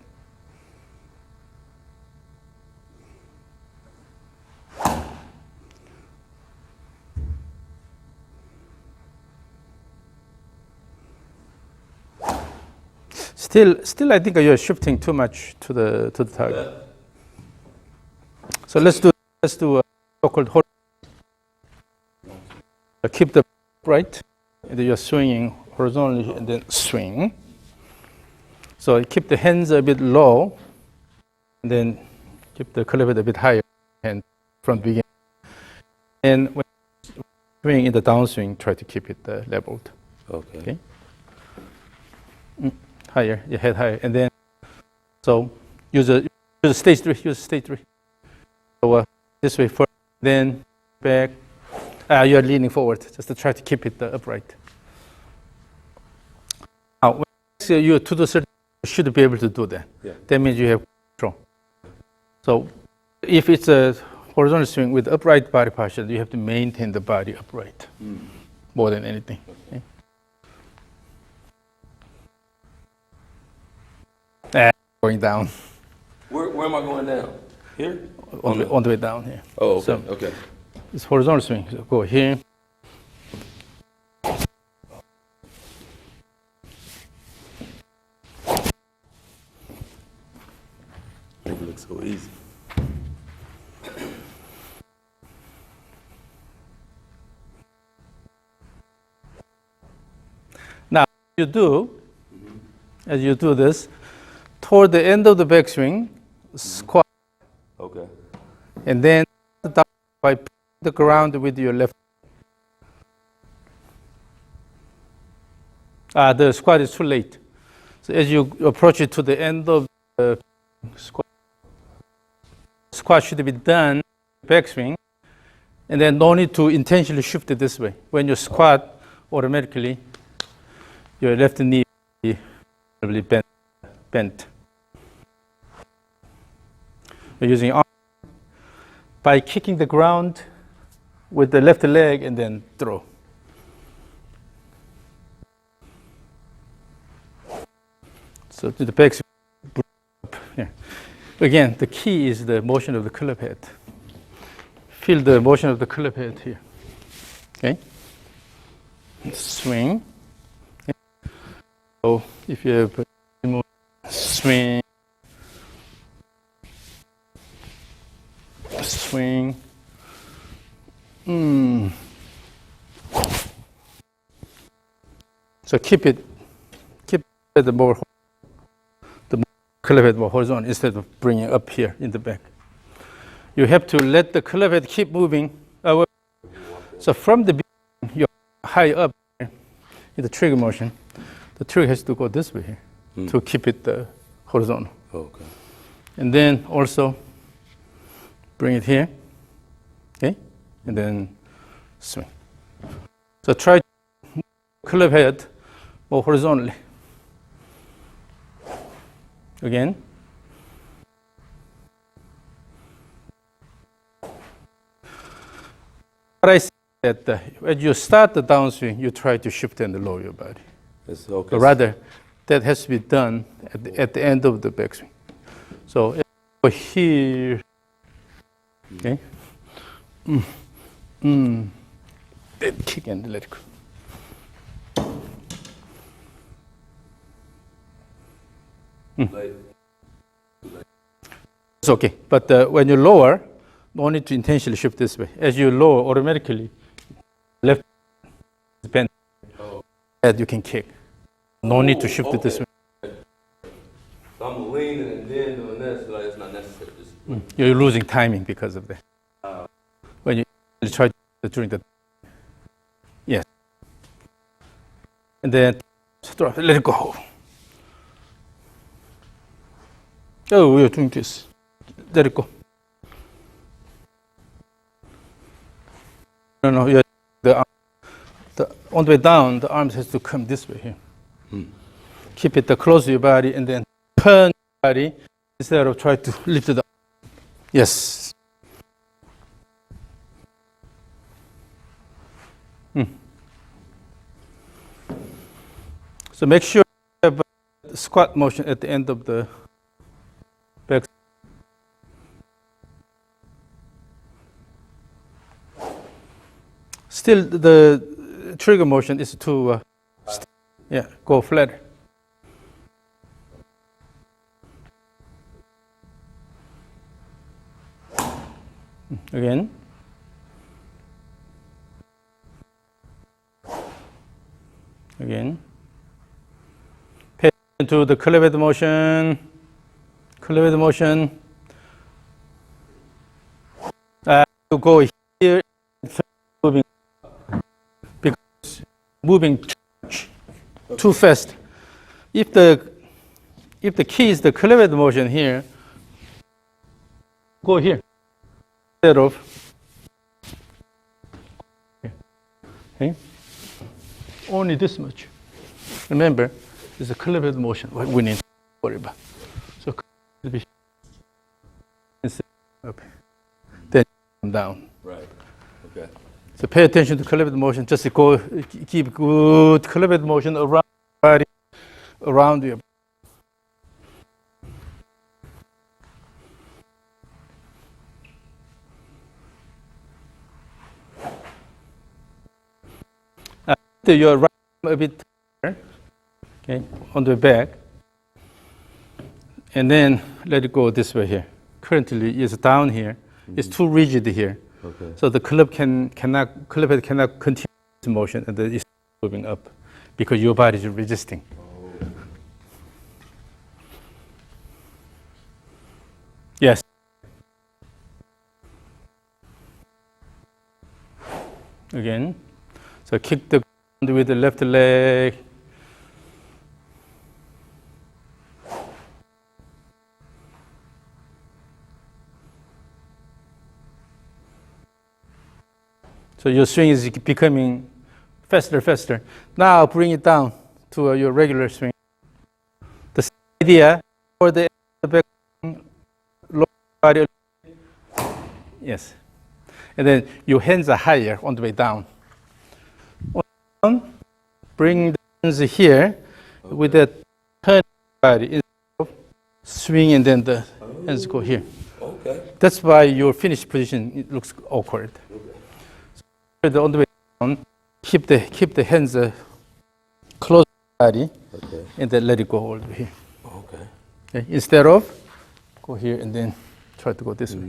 Still, I think you're shifting too much to the target. So let's do so-called hold. Keep the upright, and then you're swinging horizontally and then swing. So keep the hands a bit low, and then keep the club head a bit higher and from the beginning. And when swing in the downswing, try to keep it leveled. Okay. Higher, your head higher, and then so use a stage three. Use stage three. So this way first, then back. You are leaning forward just to try to keep it upright. Now, when you to the certain, you should be able to do that. Yeah. That means you have control. So, if it's a horizontal swing with upright body posture, you have to maintain the body upright more than anything. Okay. Going down. Where am I going down? Here? On the way down here. Oh, okay. So, okay. it's horizontal swing. So go here. It looks so easy. Now, as you do this, toward the end of the backswing, squat, Okay. and then down by pushing the ground with your left. The squat is too late. So as you approach it to the end of the squat should be done backswing, and then no need to intentionally shift it this way. When you squat, automatically your left knee will be bent. You're using arm by kicking the ground with the left leg and then throw. So to the back. Yeah. Again, the key is the motion of the club head. Feel the motion of the club head here. Okay. Swing. So if you have swing, swing. So keep it the more club head more horizontal instead of bringing up here in the back. You have to let the club head keep moving. So from the beginning, you're high up in the trigger motion. The trigger has to go this way here to keep it horizontal. Okay. And then also bring it here, okay? And then swing. So try to move the club head more horizontally. Again. What I say that when you start the downswing, you try to shift and lower your body. It's okay. But rather, that has to be done at the end of the backswing. So here, okay, then kick and let it go. It's okay, but when you lower, no need to intentionally shift this way. As you lower, automatically, left is bent, that you can kick. No need to shift it this way. I'm leaning and then doing this, but it's not necessary. You're losing timing because of that. When you try to during the yes, and then let it go. Oh, you're doing this. Let it go. No, you're on the way down, the arms has to come this way here. Keep it close to your body and then turn your body instead of try to lift it up. Yes. So make sure you have a squat motion at the end of the back. Still, the trigger motion is to go flat. Again. Again. Pay attention to the cleaved motion. Cleaved motion. You go here, moving, because moving too fast. If the key is the cleaved motion here, go here instead of here. Okay? Only this much. Remember, it's a cleaved motion. What we need to worry about. So up, then come down. Right. Okay. So pay attention to cleaved motion. Just go, keep good cleaved motion around body, around your. After your right arm a bit higher, okay, on the back, and then let it go this way here. Currently, it's down here. It's too rigid here. Okay. So the club cannot continue its motion, and it's moving up because your body is resisting. Oh. Yes. Again. So kick the ground with the left leg. So your swing is becoming faster. Now bring it down to your regular swing. The same idea for the back, lower body. Yes. And then your hands are higher on the way down. Bring the hands here with that turn body instead of swing, and then the hands go here. Okay. That's why your finished position it looks awkward. So on the way down, keep the hands close to the body, Okay. and then let it go all the way here. Okay. Okay? Instead of go here and then try to go this way.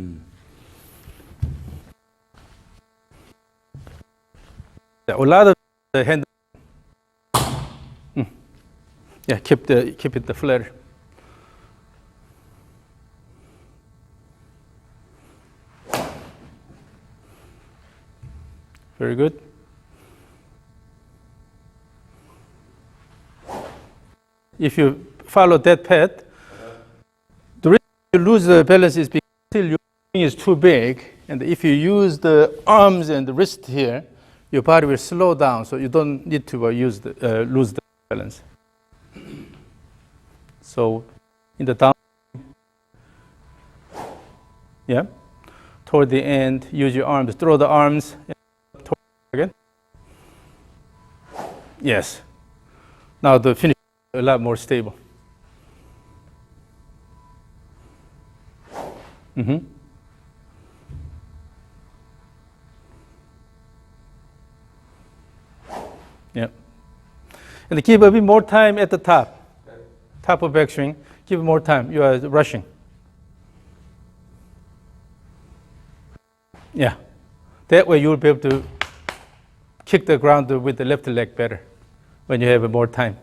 Yeah, a lot of the hand. Yeah, keep it the flatter. Very good. If you follow that path, the reason you lose the balance is because your swing is too big, and if you use the arms and the wrist here, your body will slow down, so you don't need to lose the balance. So, in the down, yeah, toward the end, use your arms, throw the arms. Again. Yes. Now the finish is a lot more stable. Mm-hmm. Yeah. And give a bit more time at the top. Okay. Top of backswing. Give more time. You are rushing. Yeah. That way you'll be able to kick the ground with the left leg better when you have more time.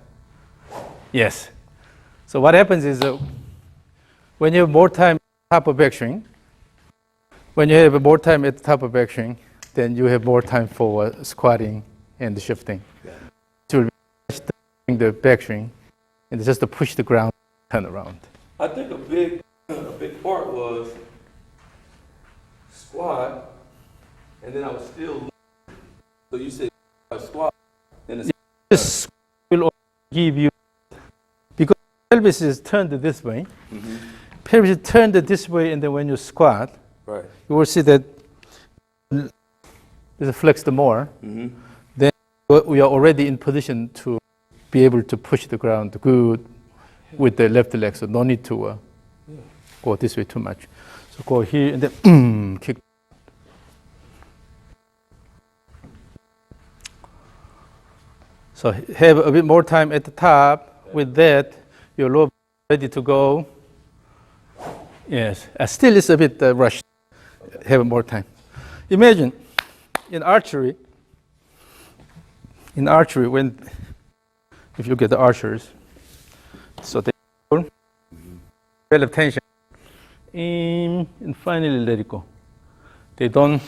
Yes. So what happens is when you have more time at the top of backswing, then you have more time for squatting and shifting. Yeah. So you'll be doing the backswing and just to push the ground, turn around. I think a big part was squat, and then I was still. So you said squat, and this will give you, because pelvis is turned this way. Mm-hmm. Pelvis is turned this way, and then when you squat, right, you will see that it's flexed more. Mm-hmm. Then we are already in position to be able to push the ground good with the left leg. So no need to go this way too much. So go here and then kick. So have a bit more time at the top. With that, your lower ready to go. Yes, still it's a bit rushed. Have more time. Imagine in archery, when if you look at the archers, so they develop tension, aim, and finally let it go. They don't,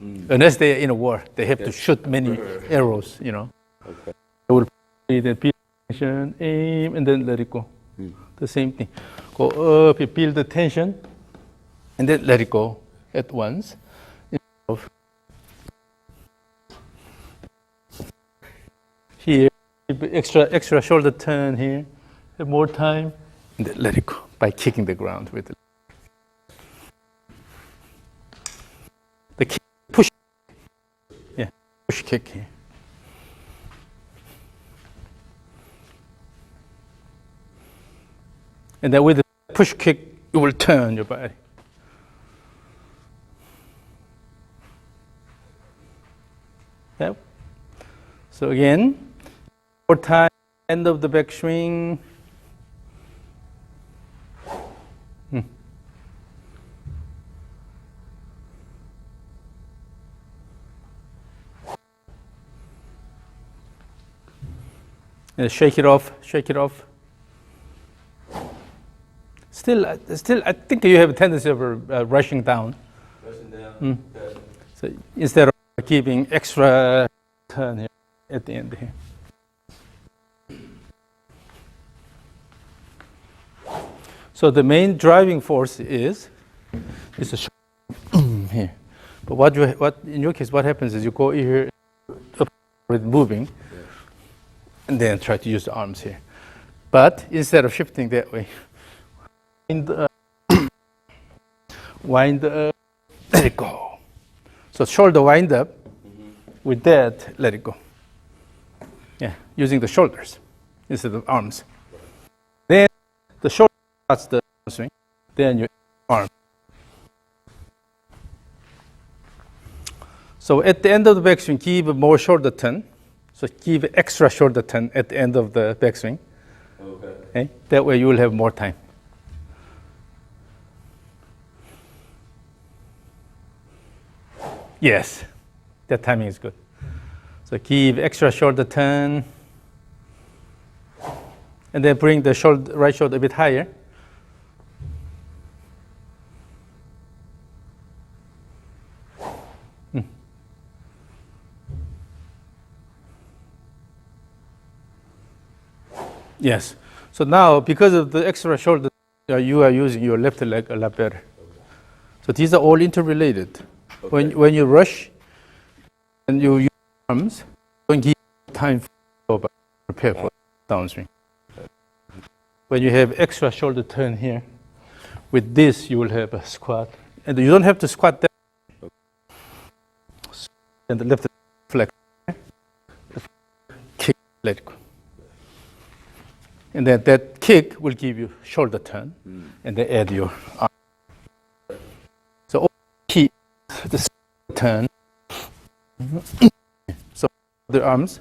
unless they are in a war, they have to shoot many arrows, you know. Okay. They will build tension, aim, and then let it go. The same thing. Go up, you build the tension, and then let it go at once. Here, extra shoulder turn here, have more time, and then let it go by kicking the ground with it. The kick, push, yeah, push kick here. And then with the push kick, you will turn your body. Yep. So again, more time, end of the backswing. And shake it off, shake it off. Still, I think you have a tendency of rushing down. Rushing down. Okay. So instead of keeping extra turn here at the end here. So the main driving force is a here. But what in your case, what happens is you go here up with moving, and then try to use the arms here. But instead of shifting that way, wind up, let it go. So shoulder wind up, with that, let it go. Yeah, using the shoulders instead of arms. Then the shoulder starts the swing, then your arm. So at the end of the backswing, give a more shoulder turn. So give extra shoulder turn at the end of the backswing. Okay. That way you will have more time. Yes, that timing is good. So give extra shoulder turn, and then bring the right shoulder a bit higher. Yes. So now, because of the extra shoulder, you are using your left leg a lot better. So these are all interrelated. Okay. When you rush and you use arms, don't give time for prepare for downswing. When you have extra shoulder turn here, with this you will have a squat, and you don't have to squat that. And the left flex, kick, let go. And then that kick will give you shoulder turn, and then add your arm. So key the turn. So the arms,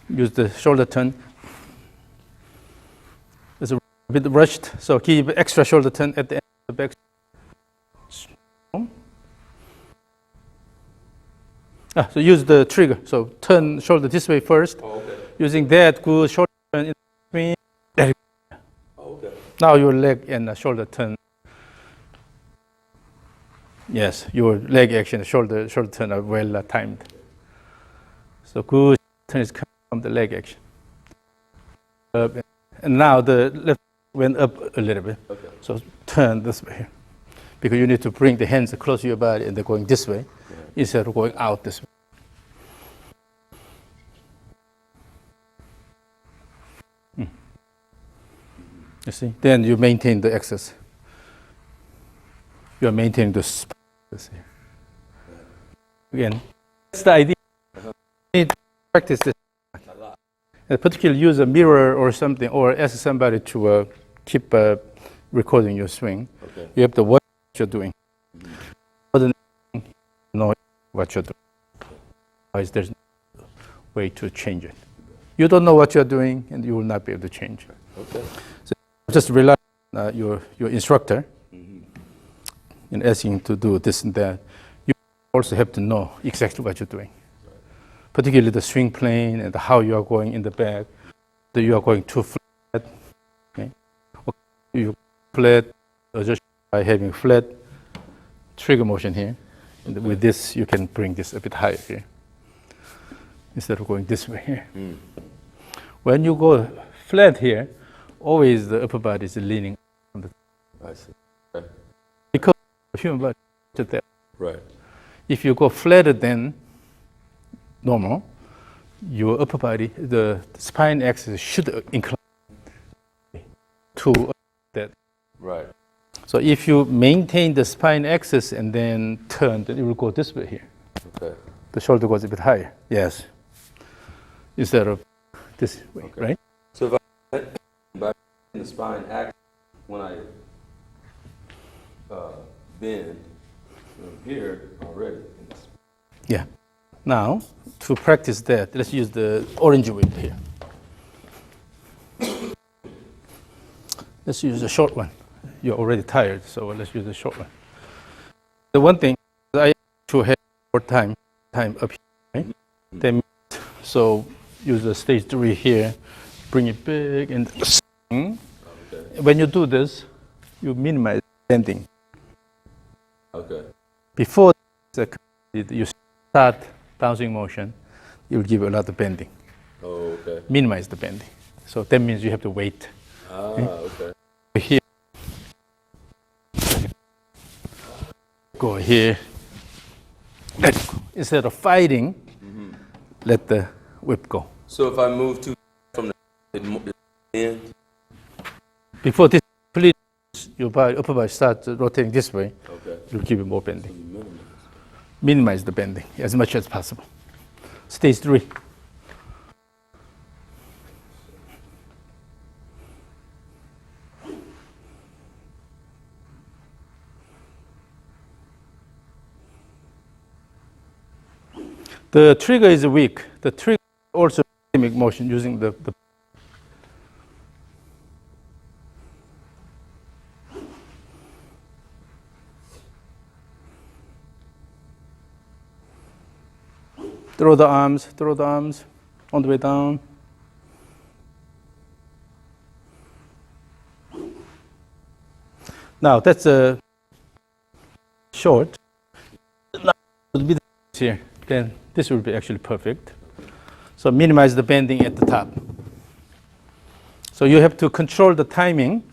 use the shoulder turn. It's a bit rushed, so keep extra shoulder turn at the end of the back. So use the trigger. So turn shoulder this way first. Using that good shoulder turn in between. Now your leg and shoulder turn. Yes, your leg action, shoulder turn are well timed. So good turn is coming from the leg action. And now the left went up a little bit. So turn this way here. Because you need to bring the hands close to your body and they're going this way instead of going out this way. You see? Then you maintain the axis. You are maintaining this here. Again, that's the idea. You need to practice this. And particularly use a mirror or something, or ask somebody to keep recording your swing. You have to watch what you're doing. Other than know what you're doing. Otherwise, there's no way to change it. You don't know what you're doing, and you will not be able to change it. So just rely on your instructor in asking to do this and that. You also have to know exactly what you're doing. particularly the swing plane and how you are going in the back. So you are going too flat. Okay? You flat, adjust by having flat trigger motion here. And with this, you can bring this a bit higher here instead of going this way here. When you go flat here, always the upper body is leaning on the. I see. Okay. Because the human body is there. Right. If you go flatter than normal, your upper body, the spine axis should incline to that. Right. So if you maintain the spine axis and then turn, then it will go this way here. Okay. The shoulder goes a bit higher. Yes. Instead of this way, Okay. right? So if I by the spine act when I bend from here already. Yeah. Now, to practice that, let's use the orange whip here. Let's use the short one. You're already tired, so let's use the short one. The one thing I to have more time up here, right? Then, so use the stage 3 here, bring it big and swing. Okay. When you do this, you minimize bending. Okay. Before you start bouncing motion, it will give you a lot of bending. Oh, okay. Minimize the bending. So that means you have to wait. Okay. Here, go here. Let it go. Instead of fighting, let the whip go. So if I move too from the end, Before this complete, your body, upper body starts rotating this way, okay. it will give you more bending. Minimize the bending as much as possible. Stage 3. The trigger is weak. The trigger also make motion using the throw the arms on the way down. Now that's a short. Now it will be here. Then this will be actually perfect. So minimize the bending at the top. So you have to control the timing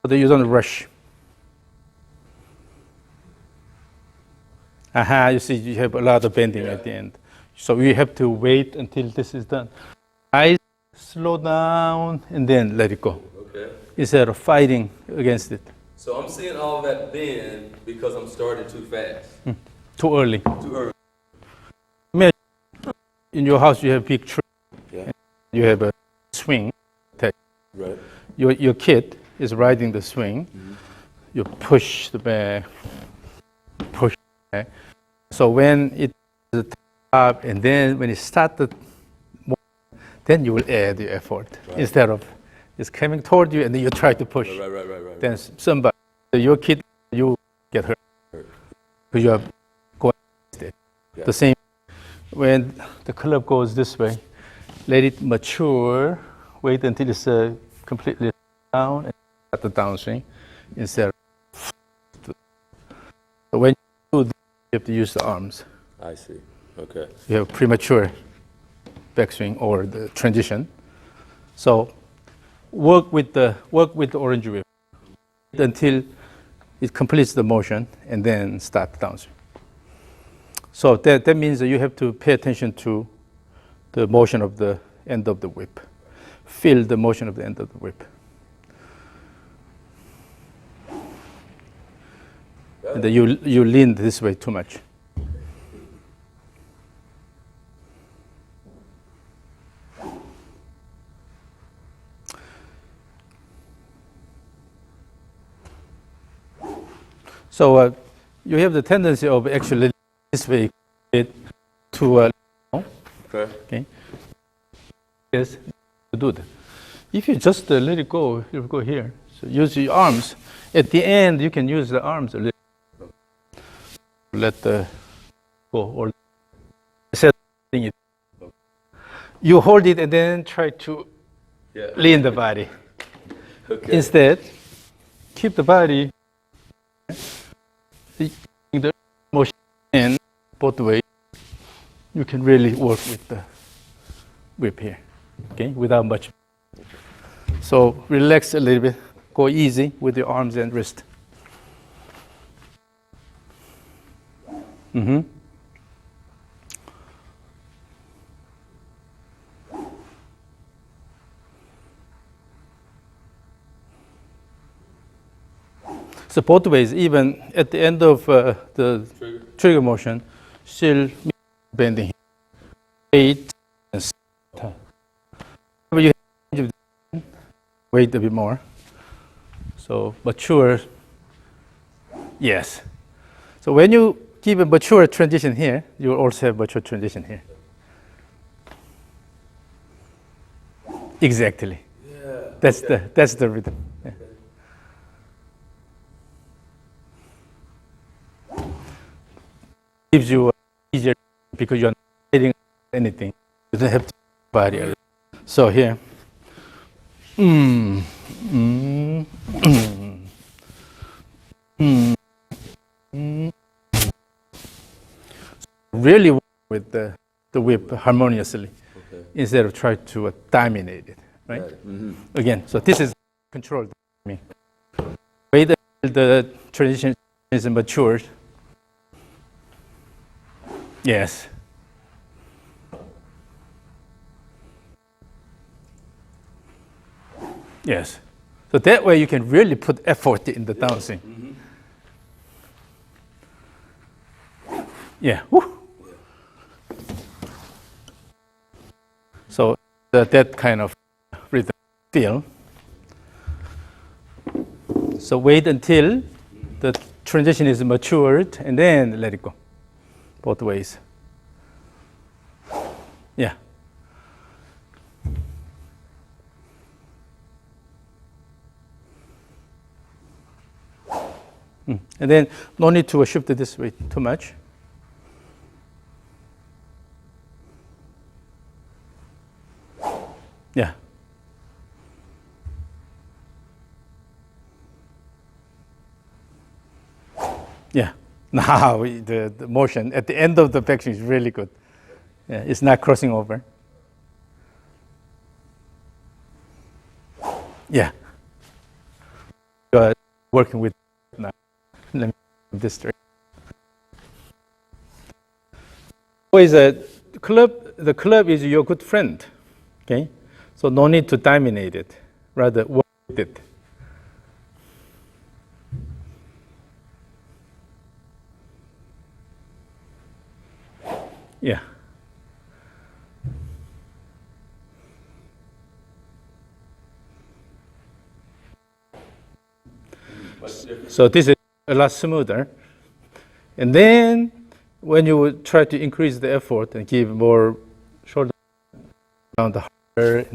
so that you don't rush. Aha, you see you have a lot of bending at the end. So you have to wait until this is done. Eyes slow down and then let it go. Okay. Instead of fighting against it. So I'm seeing all that bend because I'm starting too fast. Too early. Too early. In your house you have big tree. Yeah. You have a swing. Right. Your kid is riding the swing. You push the back, push the back. So when it is top and then when it started, then you will add the effort instead of it's coming toward you and then you try to push. Right. Then somebody, your kid, you get hurt because you are going against it. Yeah. The same when the club goes this way, let it mature. Wait until it's completely down and start the downswing instead of. So when you do this, you have to use the arms. I see. Okay. You have premature backswing or the transition. So work with the orange whip until it completes the motion and then start the downswing. So that means that you have to pay attention to the motion of the end of the whip. Feel the motion of the end of the whip. And then you lean this way too much. So you have the tendency of actually this way to okay. Yes, to do that. If you just let it go, it will go here. So use your arms. At the end, you can use the arms a little. Let the go or setting it You hold it and then try to lean the body. Okay. Instead, keep the body, the motion in both ways. You can really work with the whip here, okay, without much. So relax a little bit, go easy with your arms and wrist. Mm-hmm. So both ways, even at the end of the trigger motion, still bending. Wait and start. You wait a bit more. So mature, yes. So when you give a mature transition here, you will also have mature transition here. Exactly. Yeah. That's the rhythm. Yeah. Gives you easier because you're not hitting anything. You don't have to body. So here. Really work with the whip harmoniously instead of trying to dominate it, right? Again, so this is controlled. Wait until the transition is matured. Yes. Yes. So that way you can really put effort in the downswing. Yeah. Woo. So that kind of rhythm feel. So wait until the transition is matured and then let it go. Both ways. Yeah. And then no need to shift it this way too much. Yeah. Yeah. Now the motion at the end of the backswing is really good. Yeah, it's not crossing over. Yeah. Working with now. Let me this direction. Always the club is your good friend. Okay? So no need to dominate it. Rather work with it. Yeah. So this is a lot smoother. And then when you try to increase the effort and give more shoulder down the harder,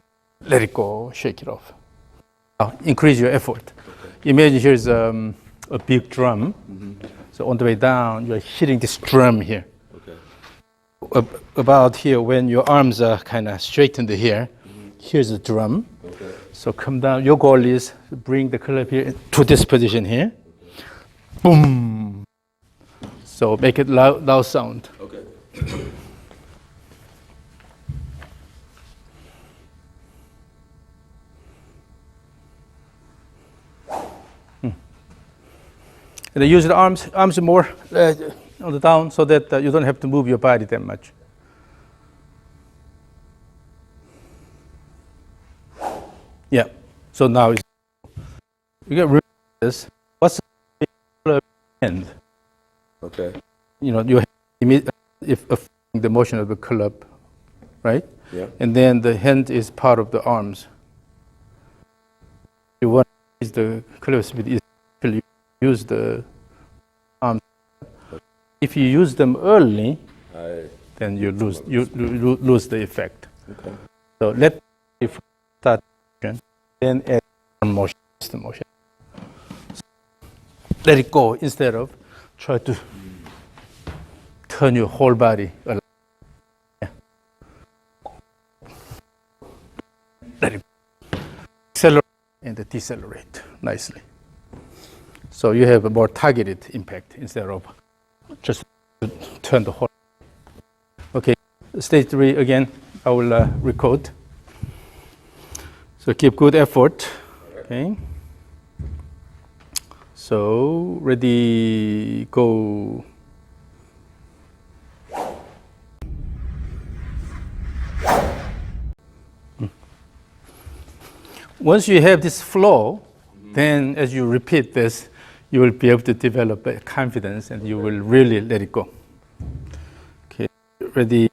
let it go, shake it off. Now, increase your effort. Imagine here's a big drum. So on the way down, you're hitting this drum here. About here, when your arms are kind of straightened here, here's the drum. So come down. Your goal is to bring the club here to this position here. Boom. So make it loud sound. Okay. And then use the arms more on the down so that you don't have to move your body that much. Yeah. So now you get rid of this. What's the club end? Okay. You know, you if the motion of the club, right? Yeah. And then the hand is part of the arms. You want to use the club speed is use the arms. If you use them early, then you lose the effect. Okay. So let it start, then add one motion. So let it go instead of try to turn your whole body around. Yeah. and decelerate nicely. So you have a more targeted impact instead of just turn the whole. Okay, stage 3 again, I will record. So keep good effort. Okay. So ready, go. Once you have this flow, then as you repeat this, you will be able to develop confidence and you will really let it go. Okay, ready,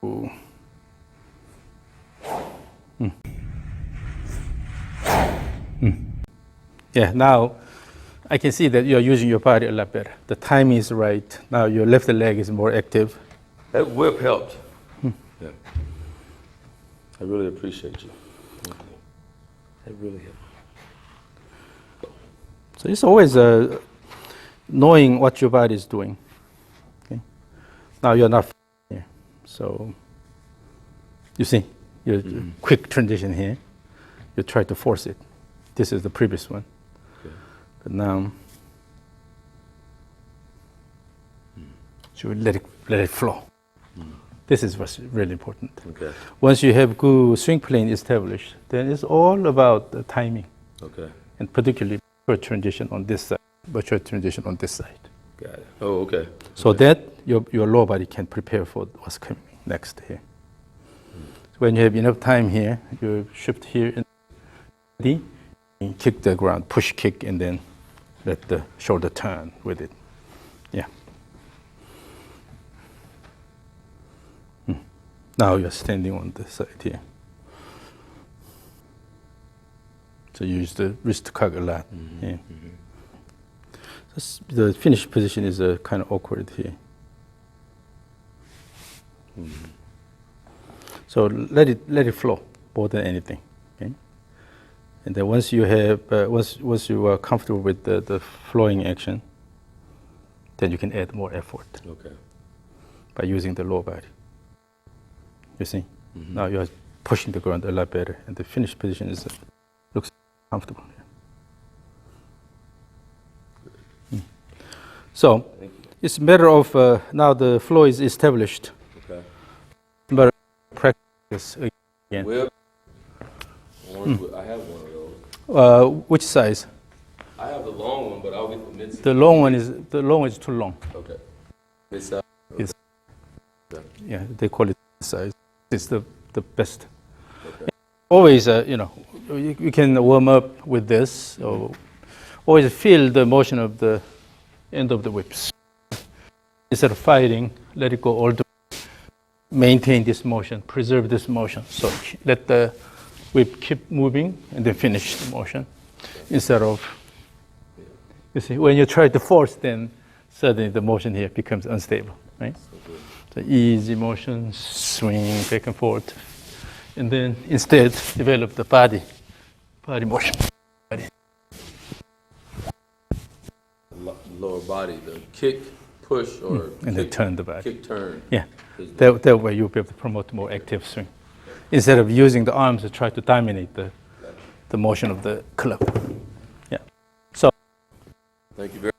go. Yeah, now I can see that you're using your body a lot better. The timing is right. Now your left leg is more active. That whip helped. Yeah. I really appreciate you. Thank you. That really helped. So it's always knowing what your body is doing. Okay? Now you're not here. So you see, your quick transition here. You try to force it. This is the previous one. Okay. But now, you let it flow. This is what's really important. Okay. Once you have good swing plane established, then it's all about the timing. Okay. And particularly transition on this side, virtual transition on this side. Got it. Oh, okay. So that your lower body can prepare for what's coming next here. So when you have enough time here, you shift here and kick the ground, push kick, and then let the shoulder turn with it. Yeah. Now you're standing on the side here. So you use the wrist cock a lot. Yeah. So the finished position is kind of awkward here. So let it flow more than anything. Okay? And then once you have once you are comfortable with the flowing action, then you can add more effort. Okay. By using the lower body. You see, now you are pushing the ground a lot better, and the finished position is looks comfortable. So it's a matter of now the flow is established. Okay. But practice again. Whip. I have one of those. Which size? I have the long one, but I'll get the mid-size. The long one is too long. Okay. Mid-size. Okay. Yeah, they call it size. It's the best. Okay. Always, you can warm up with this. So always feel the motion of the end of the whips. Instead of fighting, let it go all the way. Maintain this motion, preserve this motion. So let the whip keep moving and then finish the motion. Instead of, you see, when you try to force, then suddenly the motion here becomes unstable, right? So easy motion, swing back and forth. And then instead, develop the body motion. Lower body, the kick, push, or and then turn the body. Kick, turn. Yeah, that way you'll be able to promote more active swing. Instead of using the arms to try to dominate the motion of the club. Yeah. So. Thank you very much.